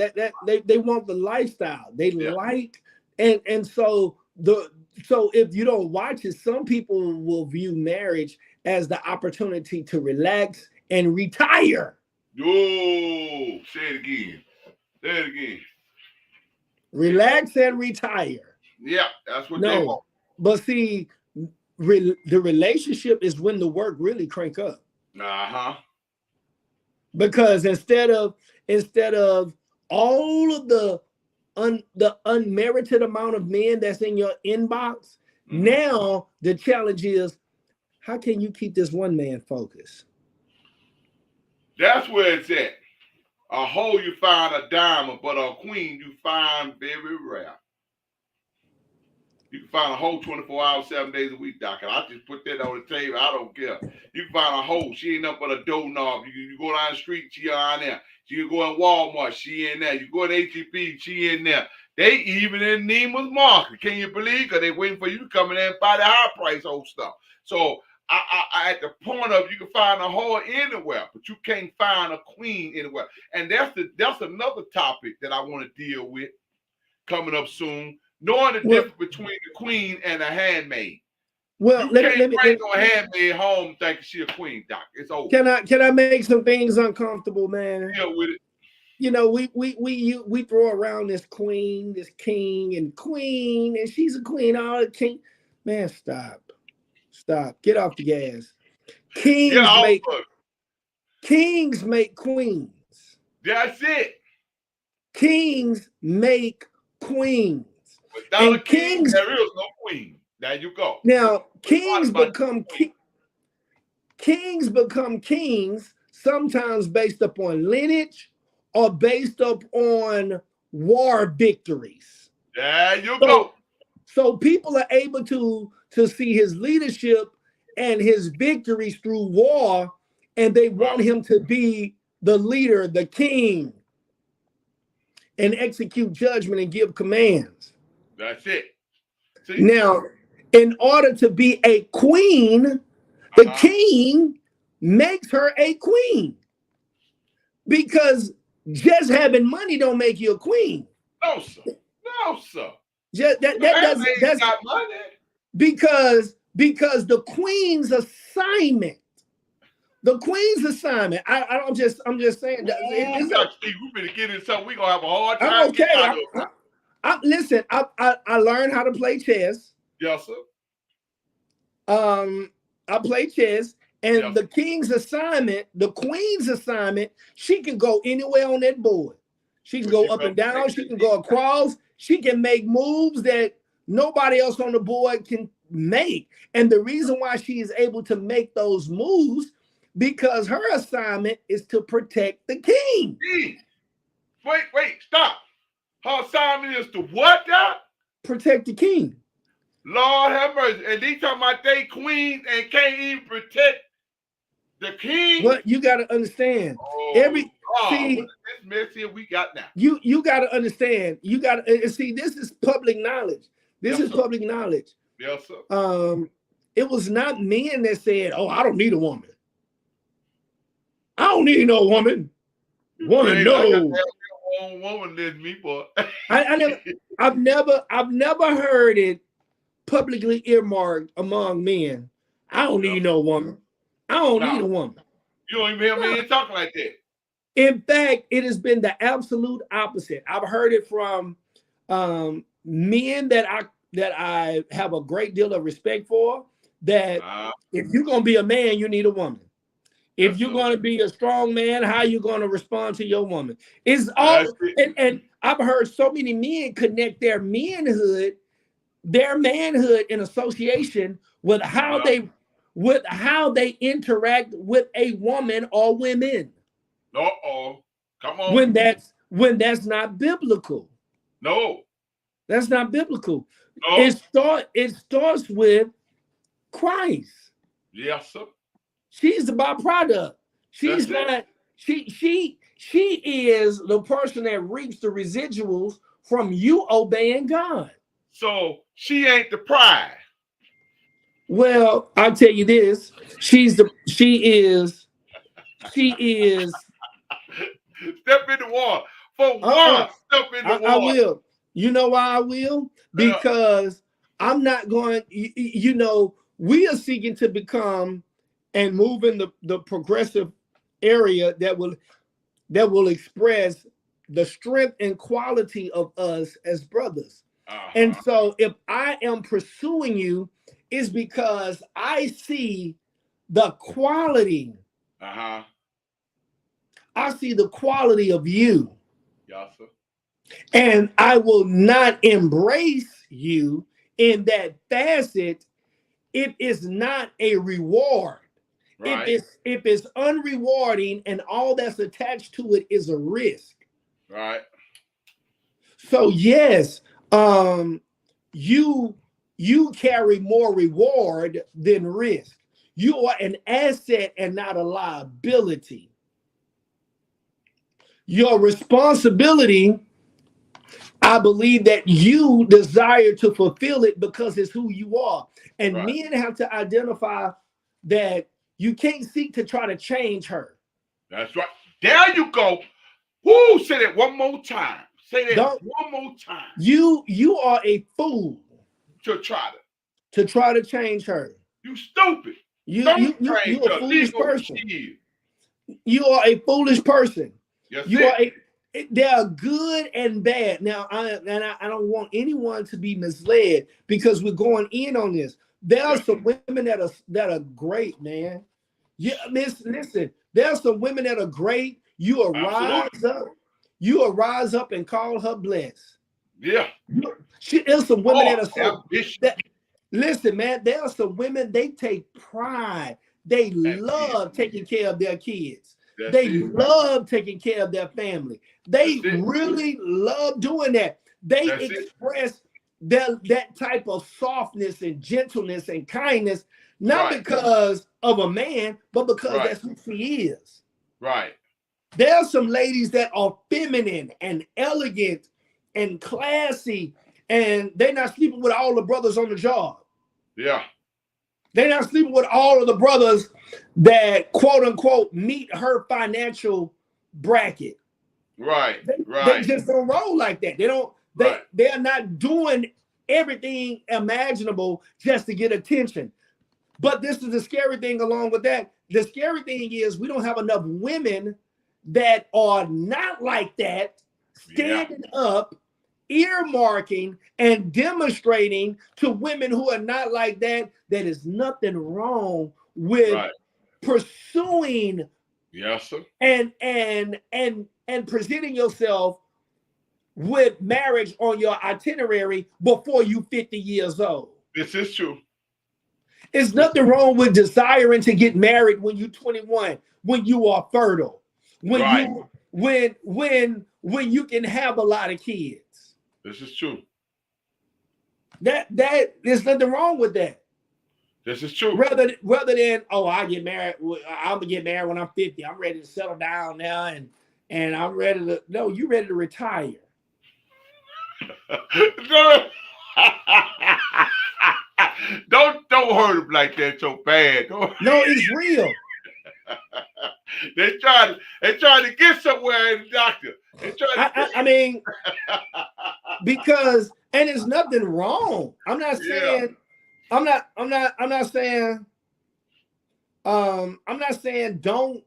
They want the lifestyle. They like and so if you don't watch it, some people will view marriage as the opportunity to relax and retire. Oh, say it again. Relax and retire. Yeah, that's what they want. But see, the relationship is when the work really crank up. Because instead of all of the unmerited amount of men that's in your inbox, now the challenge is, how can you keep this one man focused? That's where it's at. A hoe you find a diamond, but a queen you find very rare. You can find a hoe 24 hours, 7 days a week, Doc. And I just put that on the table. I don't care. You can find a hoe. She ain't nothing but a doorknob. You go down the street, she on there. You go in Walmart, she in there. You go in HEB, she in there. They even in Neiman's Market. Can you believe? Because they waiting for you to come in there and buy the high price old stuff. So I at the point of you can find a hoe anywhere, but you can't find a queen anywhere. And that's another topic that I want to deal with coming up soon. Knowing the difference between the queen and a handmaid. Well, you can't bring no handmaid home thinking she a queen, Doc. It's over. Can I make some things uncomfortable, man? Deal with it. You know, we throw around this queen, this king, and queen, and she's a queen. All the king, man, stop. Get off the gas. Kings make queens. That's it. Kings make queens. Without a king, there is no queen. There you go. Now, kings become kings sometimes based upon lineage or based upon war victories. There you go. So people are able to see his leadership and his victories through war, and they want him to be the leader, the king, and execute judgment and give commands. That's it. See? Now, in order to be a queen, the king makes her a queen. Because just having money don't make you a queen. No, sir. That's got money. Because the queen's assignment. I'm just saying that we better get into something. We're gonna have a hard time. I'm okay. Listen, I learned how to play chess. Yes, sir. I play chess, and Yes. the king's assignment, the queen's assignment, she can go anywhere on that board. She can But go she up and better down. take She the can go lead. across. She can make moves that nobody else on the board can make. And the reason why she is able to make those moves, because her assignment is to protect the king. Gee. Wait, stop. Her assignment is to what, Doc? Protect the king. Lord have mercy. And they talking about they queens and can't even protect the king. What you got to understand, Oh, every God, see, what is this mess here we got now? you got to understand. You got to see. This is public knowledge. This Yes, is sir. public knowledge. Yes, sir. It was not men that said, "Oh, I don't need a woman. I don't need no woman." Woman, Hey, I got no. that own woman than me, boy. I've never heard it publicly earmarked among men. I don't need no woman. I don't No. need a woman. You don't even hear me talking like that. In fact, it has been the absolute opposite. I've heard it from men that I have a great deal of respect for. That if you're gonna be a man, you need a woman. If you're gonna be a strong man, how you gonna respond to your woman? It's all and I've heard so many men connect their manhood in association with how they interact with a woman or women. Uh-oh. Come on. When that's not biblical. No. That's not biblical. No. It starts with Christ. Yes, sir. She's the byproduct. She's not. She is the person that reaps the residuals from you obeying God. So she ain't the prize. Well, I'll tell you this. She is. Step in the water. For one, step in the water. I will. You know why I will? Because I'm not going. We are seeking to become and move in the progressive area that will express the strength and quality of us as brothers. And so if I am pursuing you, it's because I see the quality. I see the quality of you. Yes, sir. And I will not embrace you in that facet if it's not a reward. Right. If it's unrewarding and all that's attached to it is a risk. Right. So yes, you carry more reward than risk. You are an asset and not a liability. Your responsibility, I believe that you desire to fulfill it because it's who you are. And men have to identify that you can't seek to try to change her. That's right. There you go. Woo, say that one more time. Say that one more time. You are a fool to try to change her. You stupid. You're a foolish person. You are a foolish person. Yes, there are good and bad. Now, I don't want anyone to be misled because we're going in on this. There are some women that are great, man. Yeah, listen. There are some women that are great. You arise up and call her blessed. Yeah. There's some women that are so. Listen, man. There are some women. They take pride. They love taking care of their kids. They love taking care of their family. They really love doing that. They express that type of softness and gentleness and kindness, not because of a man, but because that's who she is. Right. There are some ladies that are feminine and elegant and classy, and they're not sleeping with all the brothers on the job. Yeah. They're not sleeping with all of the brothers that quote unquote meet her financial bracket. Right. They just don't roll like that. They're not doing everything imaginable just to get attention. But this is the scary thing along with that. The scary thing is we don't have enough women that are not like that, standing up earmarking and demonstrating to women who are not like that that is nothing wrong with Right. pursuing Yes, sir. and presenting yourself with marriage on your itinerary before you 50 years old. This is true. There's nothing wrong with desiring to get married when you're 21, when you are fertile, when Right. when you can have a lot of kids. This is true. That there's nothing wrong with that. This is true. Rather than, oh, I get married, I'm gonna get married when I'm 50. I'm ready to settle down now, and I'm ready to. No, you ready to retire. No. Don't hurt him like that so bad. No, it's real. They trying to get somewhere in the doctor. I mean, because, and there's nothing wrong. I'm not saying don't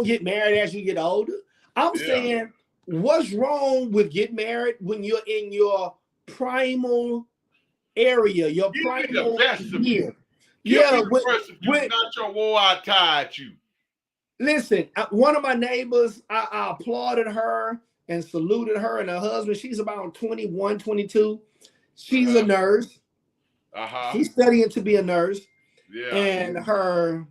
get married as you get older. I'm saying, what's wrong with getting married when you're in your primal area, your primal year? Yeah, not your war tied you. Listen, one of my neighbors, I applauded her and saluted her and her husband. She's about 21, 22. She's a nurse. She's studying to be a nurse. Yeah. And her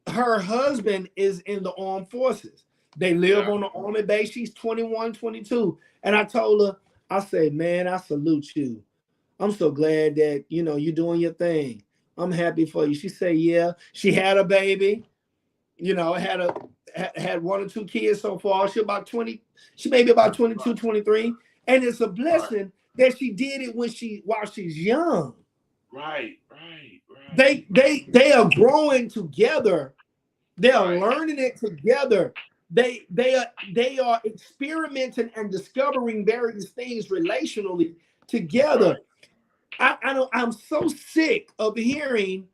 husband is in the armed forces. They live on the army base. She's 21, 22. And I told her, I said, man, I salute you. I'm so glad that, you're doing your thing. I'm happy for you. She said, yeah. She had a baby, had one or two kids so far. She may be about 22, 23. And it's a blessing that she did it while she's young. Right. They are growing together. They are learning it together. They are experimenting and discovering various things relationally together. I'm so sick of hearing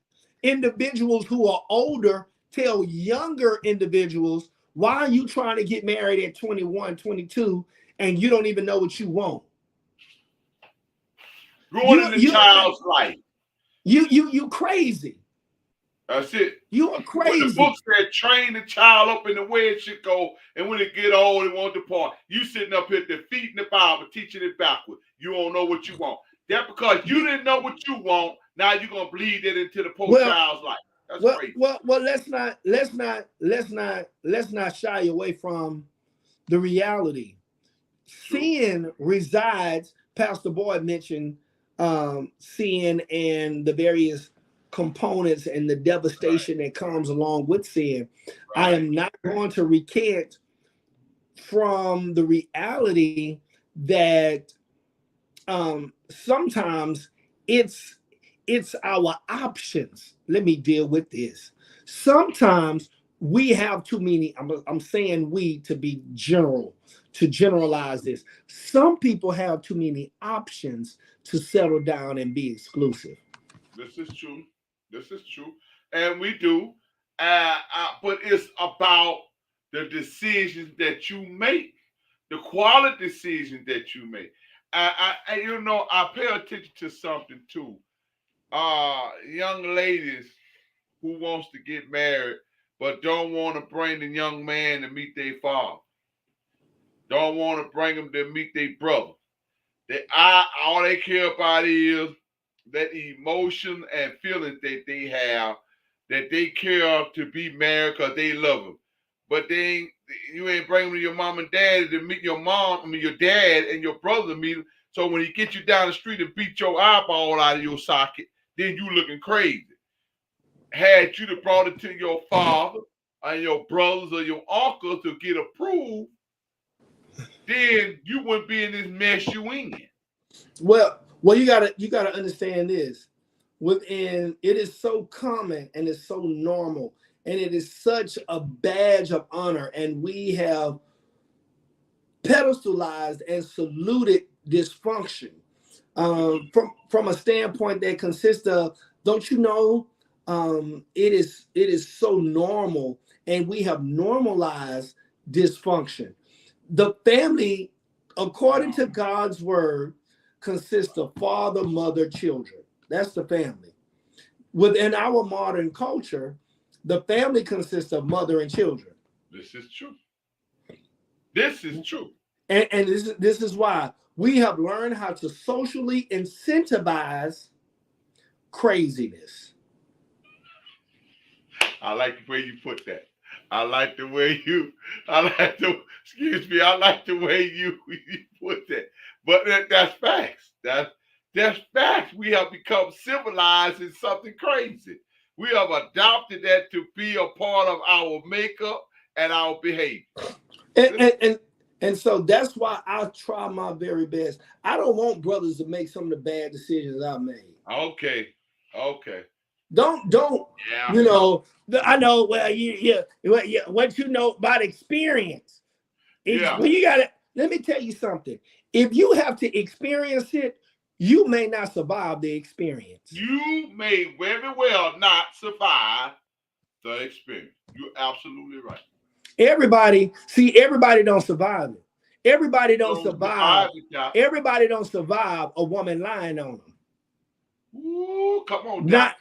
individuals who are older tell younger individuals, why are you trying to get married at 21, 22, and you don't even know what you want? Ruining the child's life. You crazy. That's it. You are crazy. When the book said train the child up in the way it should go, and when it get old, it won't depart. You sitting up here defeating the Bible, teaching it backward. You don't know what you want. That because you didn't know what you want, now you're gonna bleed it into the poor child's life. That's crazy. Well, let's not shy away from the reality. Sin resides. Pastor Boyd mentioned sin and the various components and the devastation that comes along with sin. I am not going to recant from the reality that sometimes it's our options. Let me deal with this. Sometimes we have too many. I'm saying we to be general, to generalize this. Some people have too many options to settle down and be exclusive. This is true. And we do. But it's about the decisions that you make, the quality decisions that you make. I pay attention to something too. Young ladies who wants to get married but don't want to bring the young man to meet their father. Don't want to bring them to meet their brother. All they care about is that emotion and feelings that they have, that they care to be married because they love them. But you ain't bringing them to your mom and dad to meet your dad and your brother to meet them. So when he gets you down the street and beat your eyeball out of your socket, then you looking crazy. Had you to brought it to your father and your brothers or your uncles to get approved, then you wouldn't be in this mess you in. Well, you gotta understand this. It is so common and it's so normal and it is such a badge of honor, and we have pedestalized and saluted dysfunction from a standpoint that consists of, don't you know, it is so normal, and we have normalized dysfunction. the family, according to God's word, consists of father, mother, children. That's the family. Within our modern culture, the family consists of mother and children. This is true. This is true. And this is why we have learned how to socially incentivize craziness. I like the way you put that. I like the way you put that. But that's facts. That's facts. We have become civilized in something crazy. We have adopted that to be a part of our makeup and our behavior. And so that's why I try my very best. I don't want brothers to make some of the bad decisions I made. Okay. Don't Yeah. you know, I know, well, what you know about experience. Yeah. Well, you gotta, let me tell you something. If you have to experience it, you may not survive the experience. You may very well not survive the experience. You're absolutely right. Everybody don't survive it. Everybody don't survive. Everybody don't survive a woman lying on them. Ooh, come on, Doc.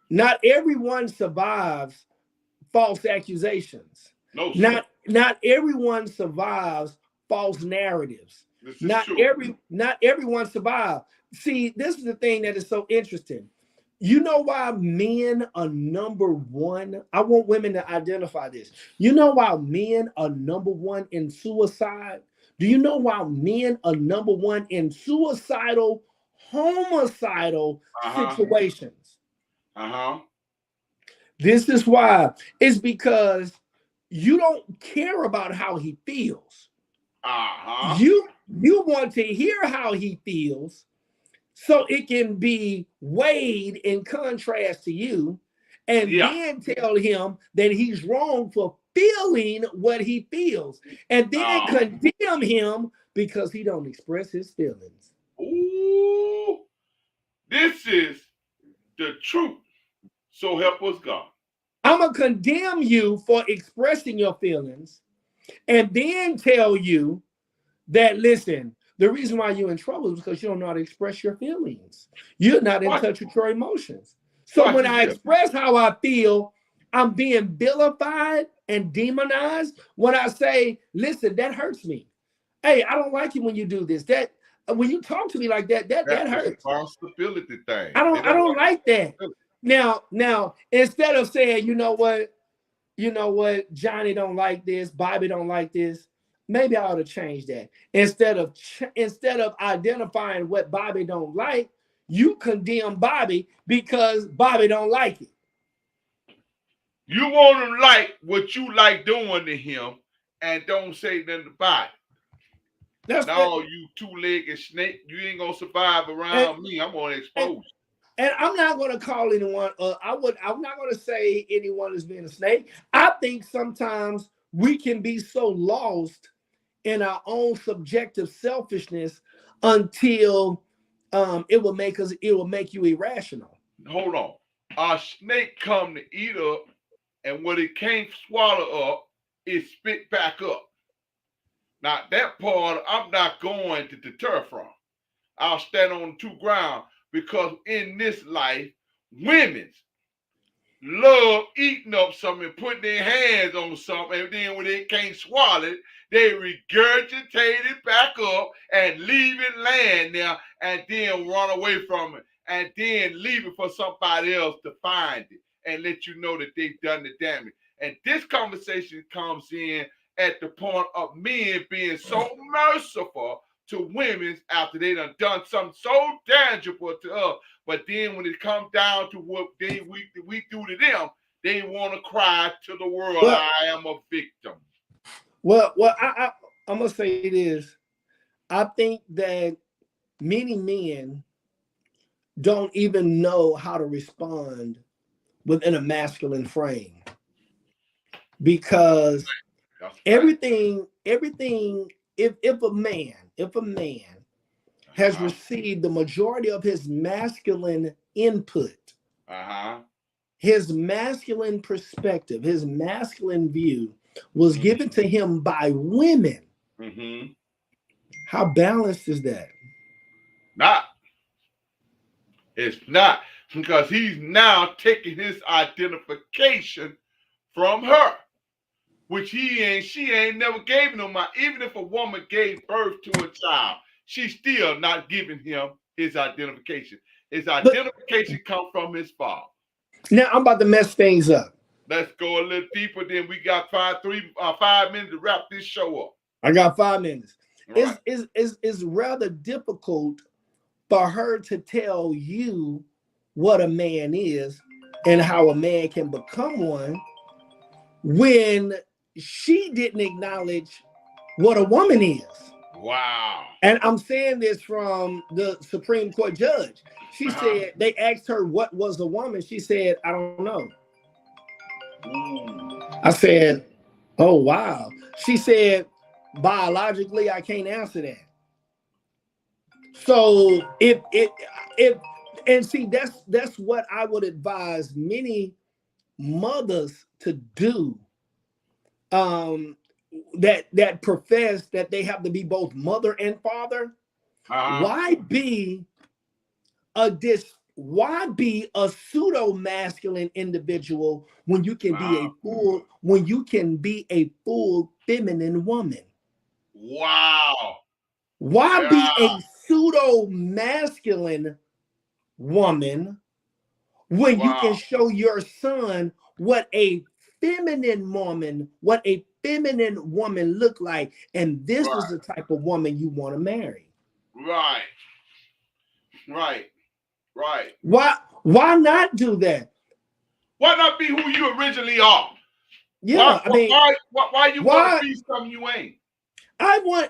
Not everyone survives false accusations. No, sir. Not everyone survives false narratives. Not everyone survives. See, this is the thing that is so interesting. You know why men are number one? I want women to identify this. You know why men are number one in suicide? Do you know why men are number one in suicidal, homicidal situations? This is why. It's because you don't care about how he feels. You want to hear how he feels so it can be weighed in contrast to you, and then tell him that he's wrong for feeling what he feels, and then condemn him because he don't express his feelings. Ooh, this is the truth. So help us God. I'm going to condemn you for expressing your feelings and then tell you that, listen, the reason why you're in trouble is because you don't know how to express your feelings. You're not in touch with your emotions. So when I express how I feel, I'm being vilified and demonized. When I say, listen, that hurts me. Hey, I don't like it when you do this. That when you talk to me like that hurts. Responsibility thing. I don't like that. Now, instead of saying, you know what, Johnny don't like this, Bobby don't like this, maybe I ought to change that. Instead of identifying what Bobby don't like, you condemn Bobby because Bobby don't like it. You want to like what you like doing to him and don't say nothing about it. You two-legged snake, you ain't gonna survive around me. I'm gonna expose you. And I'm not going to call anyone. I'm not going to say anyone is being a snake. I think sometimes we can be so lost in our own subjective selfishness until it will make you irrational. Hold on. A snake come to eat up, and what it can't swallow up, it spit back up. Now that part I'm not going to deter from. I'll stand on two ground. Because in this life, women love eating up something and putting their hands on something, and then when they can't swallow it, they regurgitate it back up and leave it laying there and then run away from it and then leave it for somebody else to find it and let you know that they've done the damage. And this conversation comes in at the point of men being so merciful to women after they done something so tangible to us, but then when it comes down to what we do to them, they want to cry to the world, I am a victim. Well, I'm gonna say this. I think that many men don't even know how to respond within a masculine frame, because everything. If a man has received the majority of his masculine input, his masculine perspective, his masculine view was given to him by women, Mm-hmm. How balanced is that? Not. It's not, because he's now taking his identification from her, which she ain't never gave him. Even if a woman gave birth to a child, she's still not giving him his identification. His identification comes from his father. Now I'm about to mess things up. Let's go a little deeper. Then we got 5 minutes to wrap this show up. I got 5 minutes. Right. It's rather difficult for her to tell you what a man is and how a man can become one when she didn't acknowledge what a woman is. Wow. And I'm saying this from the Supreme Court judge. She said, they asked her what was a woman. She said, I don't know. I said, oh, wow. She said, biologically, I can't answer that. So and see, that's what I would advise many mothers to do, that profess that they have to be both mother and father. Why be a pseudo masculine individual when you can be a full feminine woman? Wow. Why be a pseudo masculine woman when you can show your son what a feminine woman look like, and this is the type of woman you want to marry? Right. Why not do that? Why not be who you originally are? Yeah, why you want to be something you ain't?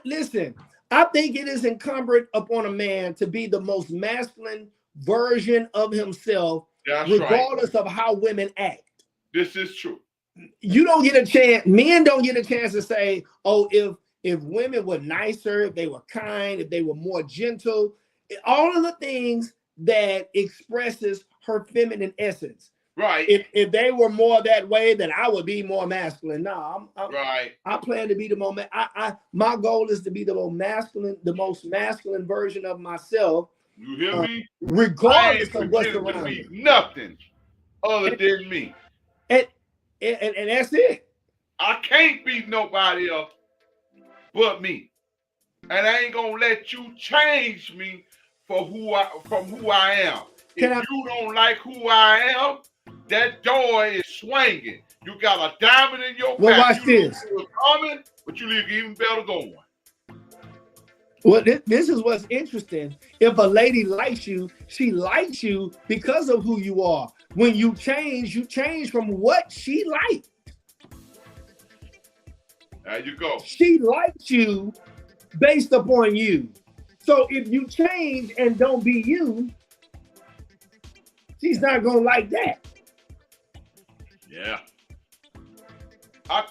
Listen, I think it is incumbent upon a man to be the most masculine version of himself, regardless of how women act. This is true. You don't get a chance, men don't get a chance to say, oh, if women were nicer, if they were kind, if they were more gentle, all of the things that expresses her feminine essence. Right. If they were more that way, then I would be more masculine. No, I plan to be the more. My goal is to be the most masculine version of myself. You hear me? Regardless of what's around me. Nothing other than me. And that's it. I can't be nobody else but me, and I ain't gonna let you change me from who I am. If you don't like who I am, that door is swinging. You got a diamond in your back. Well, watch this. You're coming, but you leave even better going. Well, this is what's interesting. If a lady likes you, she likes you because of who you are. When you change from what she liked. There you go. She likes you based upon you. So if you change and don't be you, she's not gonna like that. Yeah. I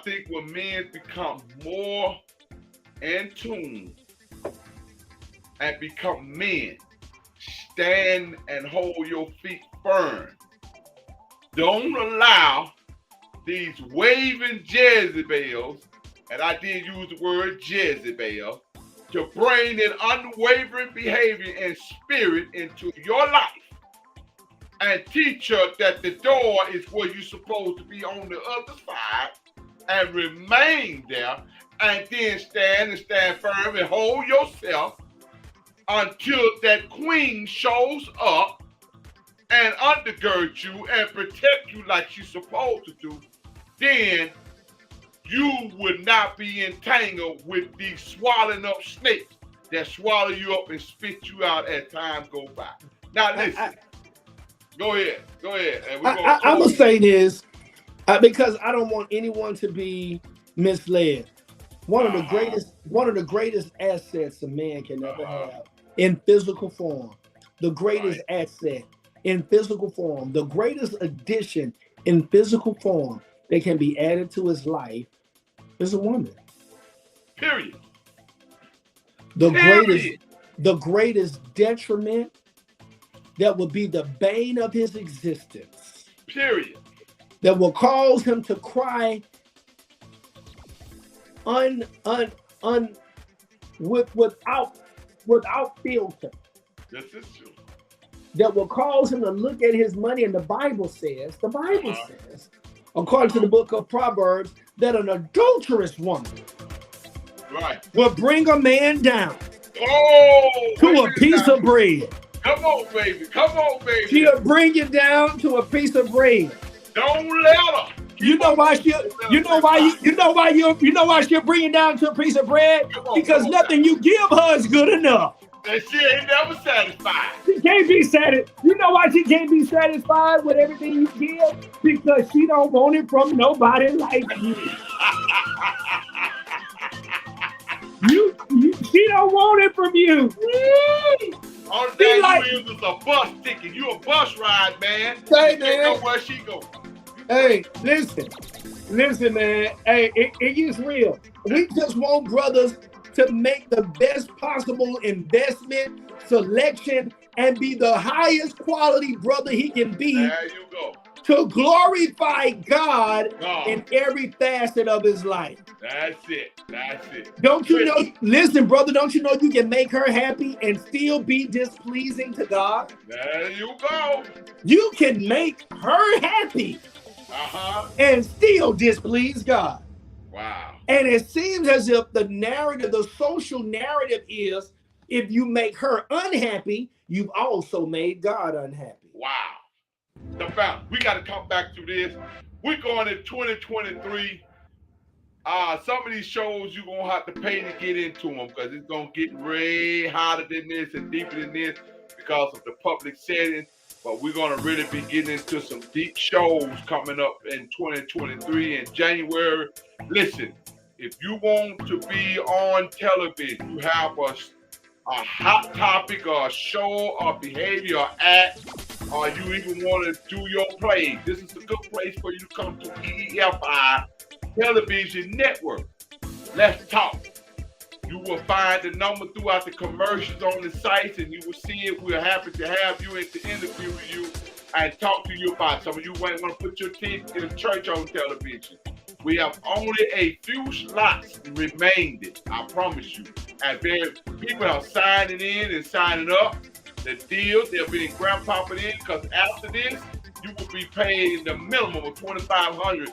think when men become more in tune and become men, stand and hold your feet firm. Don't allow these waving Jezebels, and I did use the word Jezebel, to bring an unwavering behavior and spirit into your life, and teach her that the door is where you're supposed to be on the other side, and remain there, and then stand firm and hold yourself until that queen shows up and undergird you and protect you like she's supposed to do. Then you would not be entangled with these swallowing up snakes that swallow you up and spit you out as time go by. Now listen, go ahead. And I'm gonna say this because I don't want anyone to be misled. One of the greatest assets a man can ever have in physical form, the greatest asset in physical form, the greatest addition in physical form that can be added to his life is a woman. Period. The greatest detriment that will be the bane of his existence. Period. That will cause him to cry without filter, This is true. that will cause him to look at his money. And the Bible says, according to the book of Proverbs, that an adulterous woman Right. will bring a man down Oh, to wait a minute piece now. of bread. Come on, baby. Come on, baby. She'll bring you down to a piece of bread. Don't let her. You know why she'll bring you down to a piece of bread? Because nothing you give her is good enough. And she ain't never satisfied. She can't be satisfied. You know why she can't be satisfied with everything you give? Because she don't want it from nobody like you. She don't want it from you. All the thing like- you is a bus ticket. You a bus ride, man. Hey, You can't man. know where she go. Hey, listen, man. Hey, it is real. We just want brothers to make the best possible investment, selection, and be the highest quality brother he can be There you go. to glorify God God. in every facet of his life. That's it. That's it. Don't you know? Listen, brother, don't you know you can make her happy and still be displeasing to God? There you go. You can make her happy Uh-huh. and still displease God. Wow. And it seems as if the narrative, the social narrative is, if you make her unhappy, you've also made God unhappy. Wow. The fact we got to come back to this. We're going in 2023. Some of these shows you're gonna have to pay to get into them because it's gonna get way hotter than this and deeper than this because of the public setting. But we're gonna really be getting into some deep shows coming up in 2023 in January. Listen, if you want to be on television, you have a hot topic or a show or behavior or act, or you even want to do your play, this is a good place for you to come to EEFI Television Network. Let's talk. You will find the number throughout the commercials on the sites, and you will see it. We're happy to have you and to interview you and talk to you about some of you might want to put your kids in a church on television. We have only a few slots remaining, I promise you. And people are signing in and signing up. The deal, they're being grandpapped in because after this, you will be paying the minimum of $2,500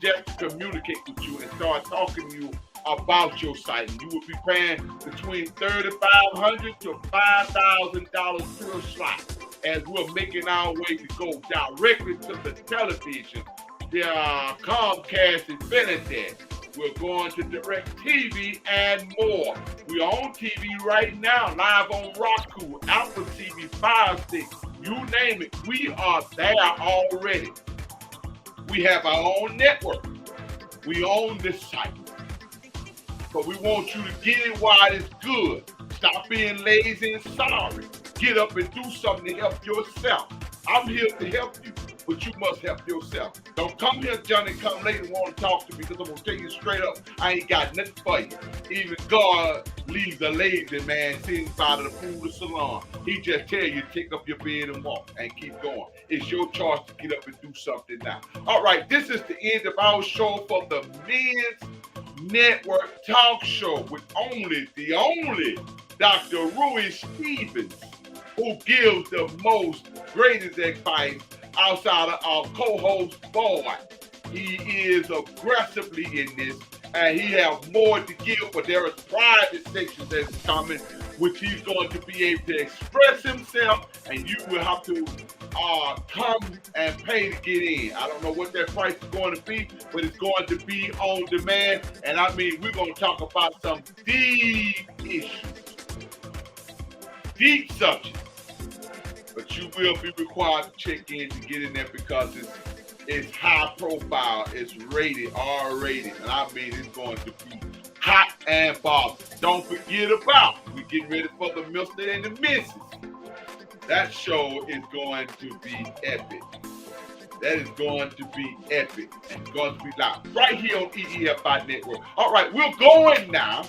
just to communicate with you and start talking to you about your site. And you will be paying between $3,500 to $5,000 per slot as we're making our way to go directly to the television. The Comcast Infinity. We're going to DirecTV and more. We're on TV right now, live on Roku, Apple TV, Fire Stick, you name it. We are there already. We have our own network. We own this site. But we want you to get it while it's good. Stop being lazy and sorry. Get up and do something to help yourself. I'm here to help you, but you must help yourself. Don't come here, Johnny, come late and want to talk to me because I'm going to tell you straight up, I ain't got nothing for you. Even God leaves a lazy man sitting by the food salon. He just tell you, take up your bed and walk and keep going. It's your choice to get up and do something now. All right, this is the end of our show for the Men's Network Talk Show with the only Dr. Rui Stevens, who gives the most greatest advice outside of our co-host Boyd. He is aggressively in this, and he has more to give, but there is private sections that's coming, which he's going to be able to express himself, and you will have to come and pay to get in. I don't know what that price is going to be, but it's going to be on demand, and I mean, we're going to talk about some deep issues, deep subjects. But you will be required to check in to get in there because it's high profile, it's rated, R rated, and I mean it's going to be hot and bothersome. Don't forget about, we're getting ready for the Mr. and the Mrs. That show is going to be epic. That is going to be epic and going to be live right here on EEFI Network. All right, we're going now.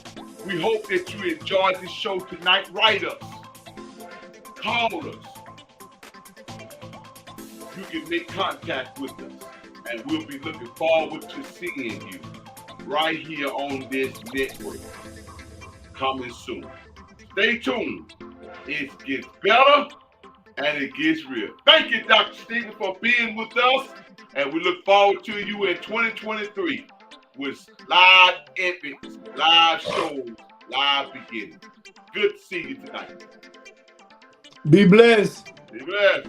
We hope that you enjoyed this show tonight. Write us, call us. You can make contact with us, and we'll be looking forward to seeing you. right here on this network. Coming soon. Stay tuned. It gets better and it gets real. Thank you, Dr. Stephen, for being with us. And we look forward to you in 2023 with live epics, live shows, live beginnings. Good to see you tonight. Be blessed. Be blessed.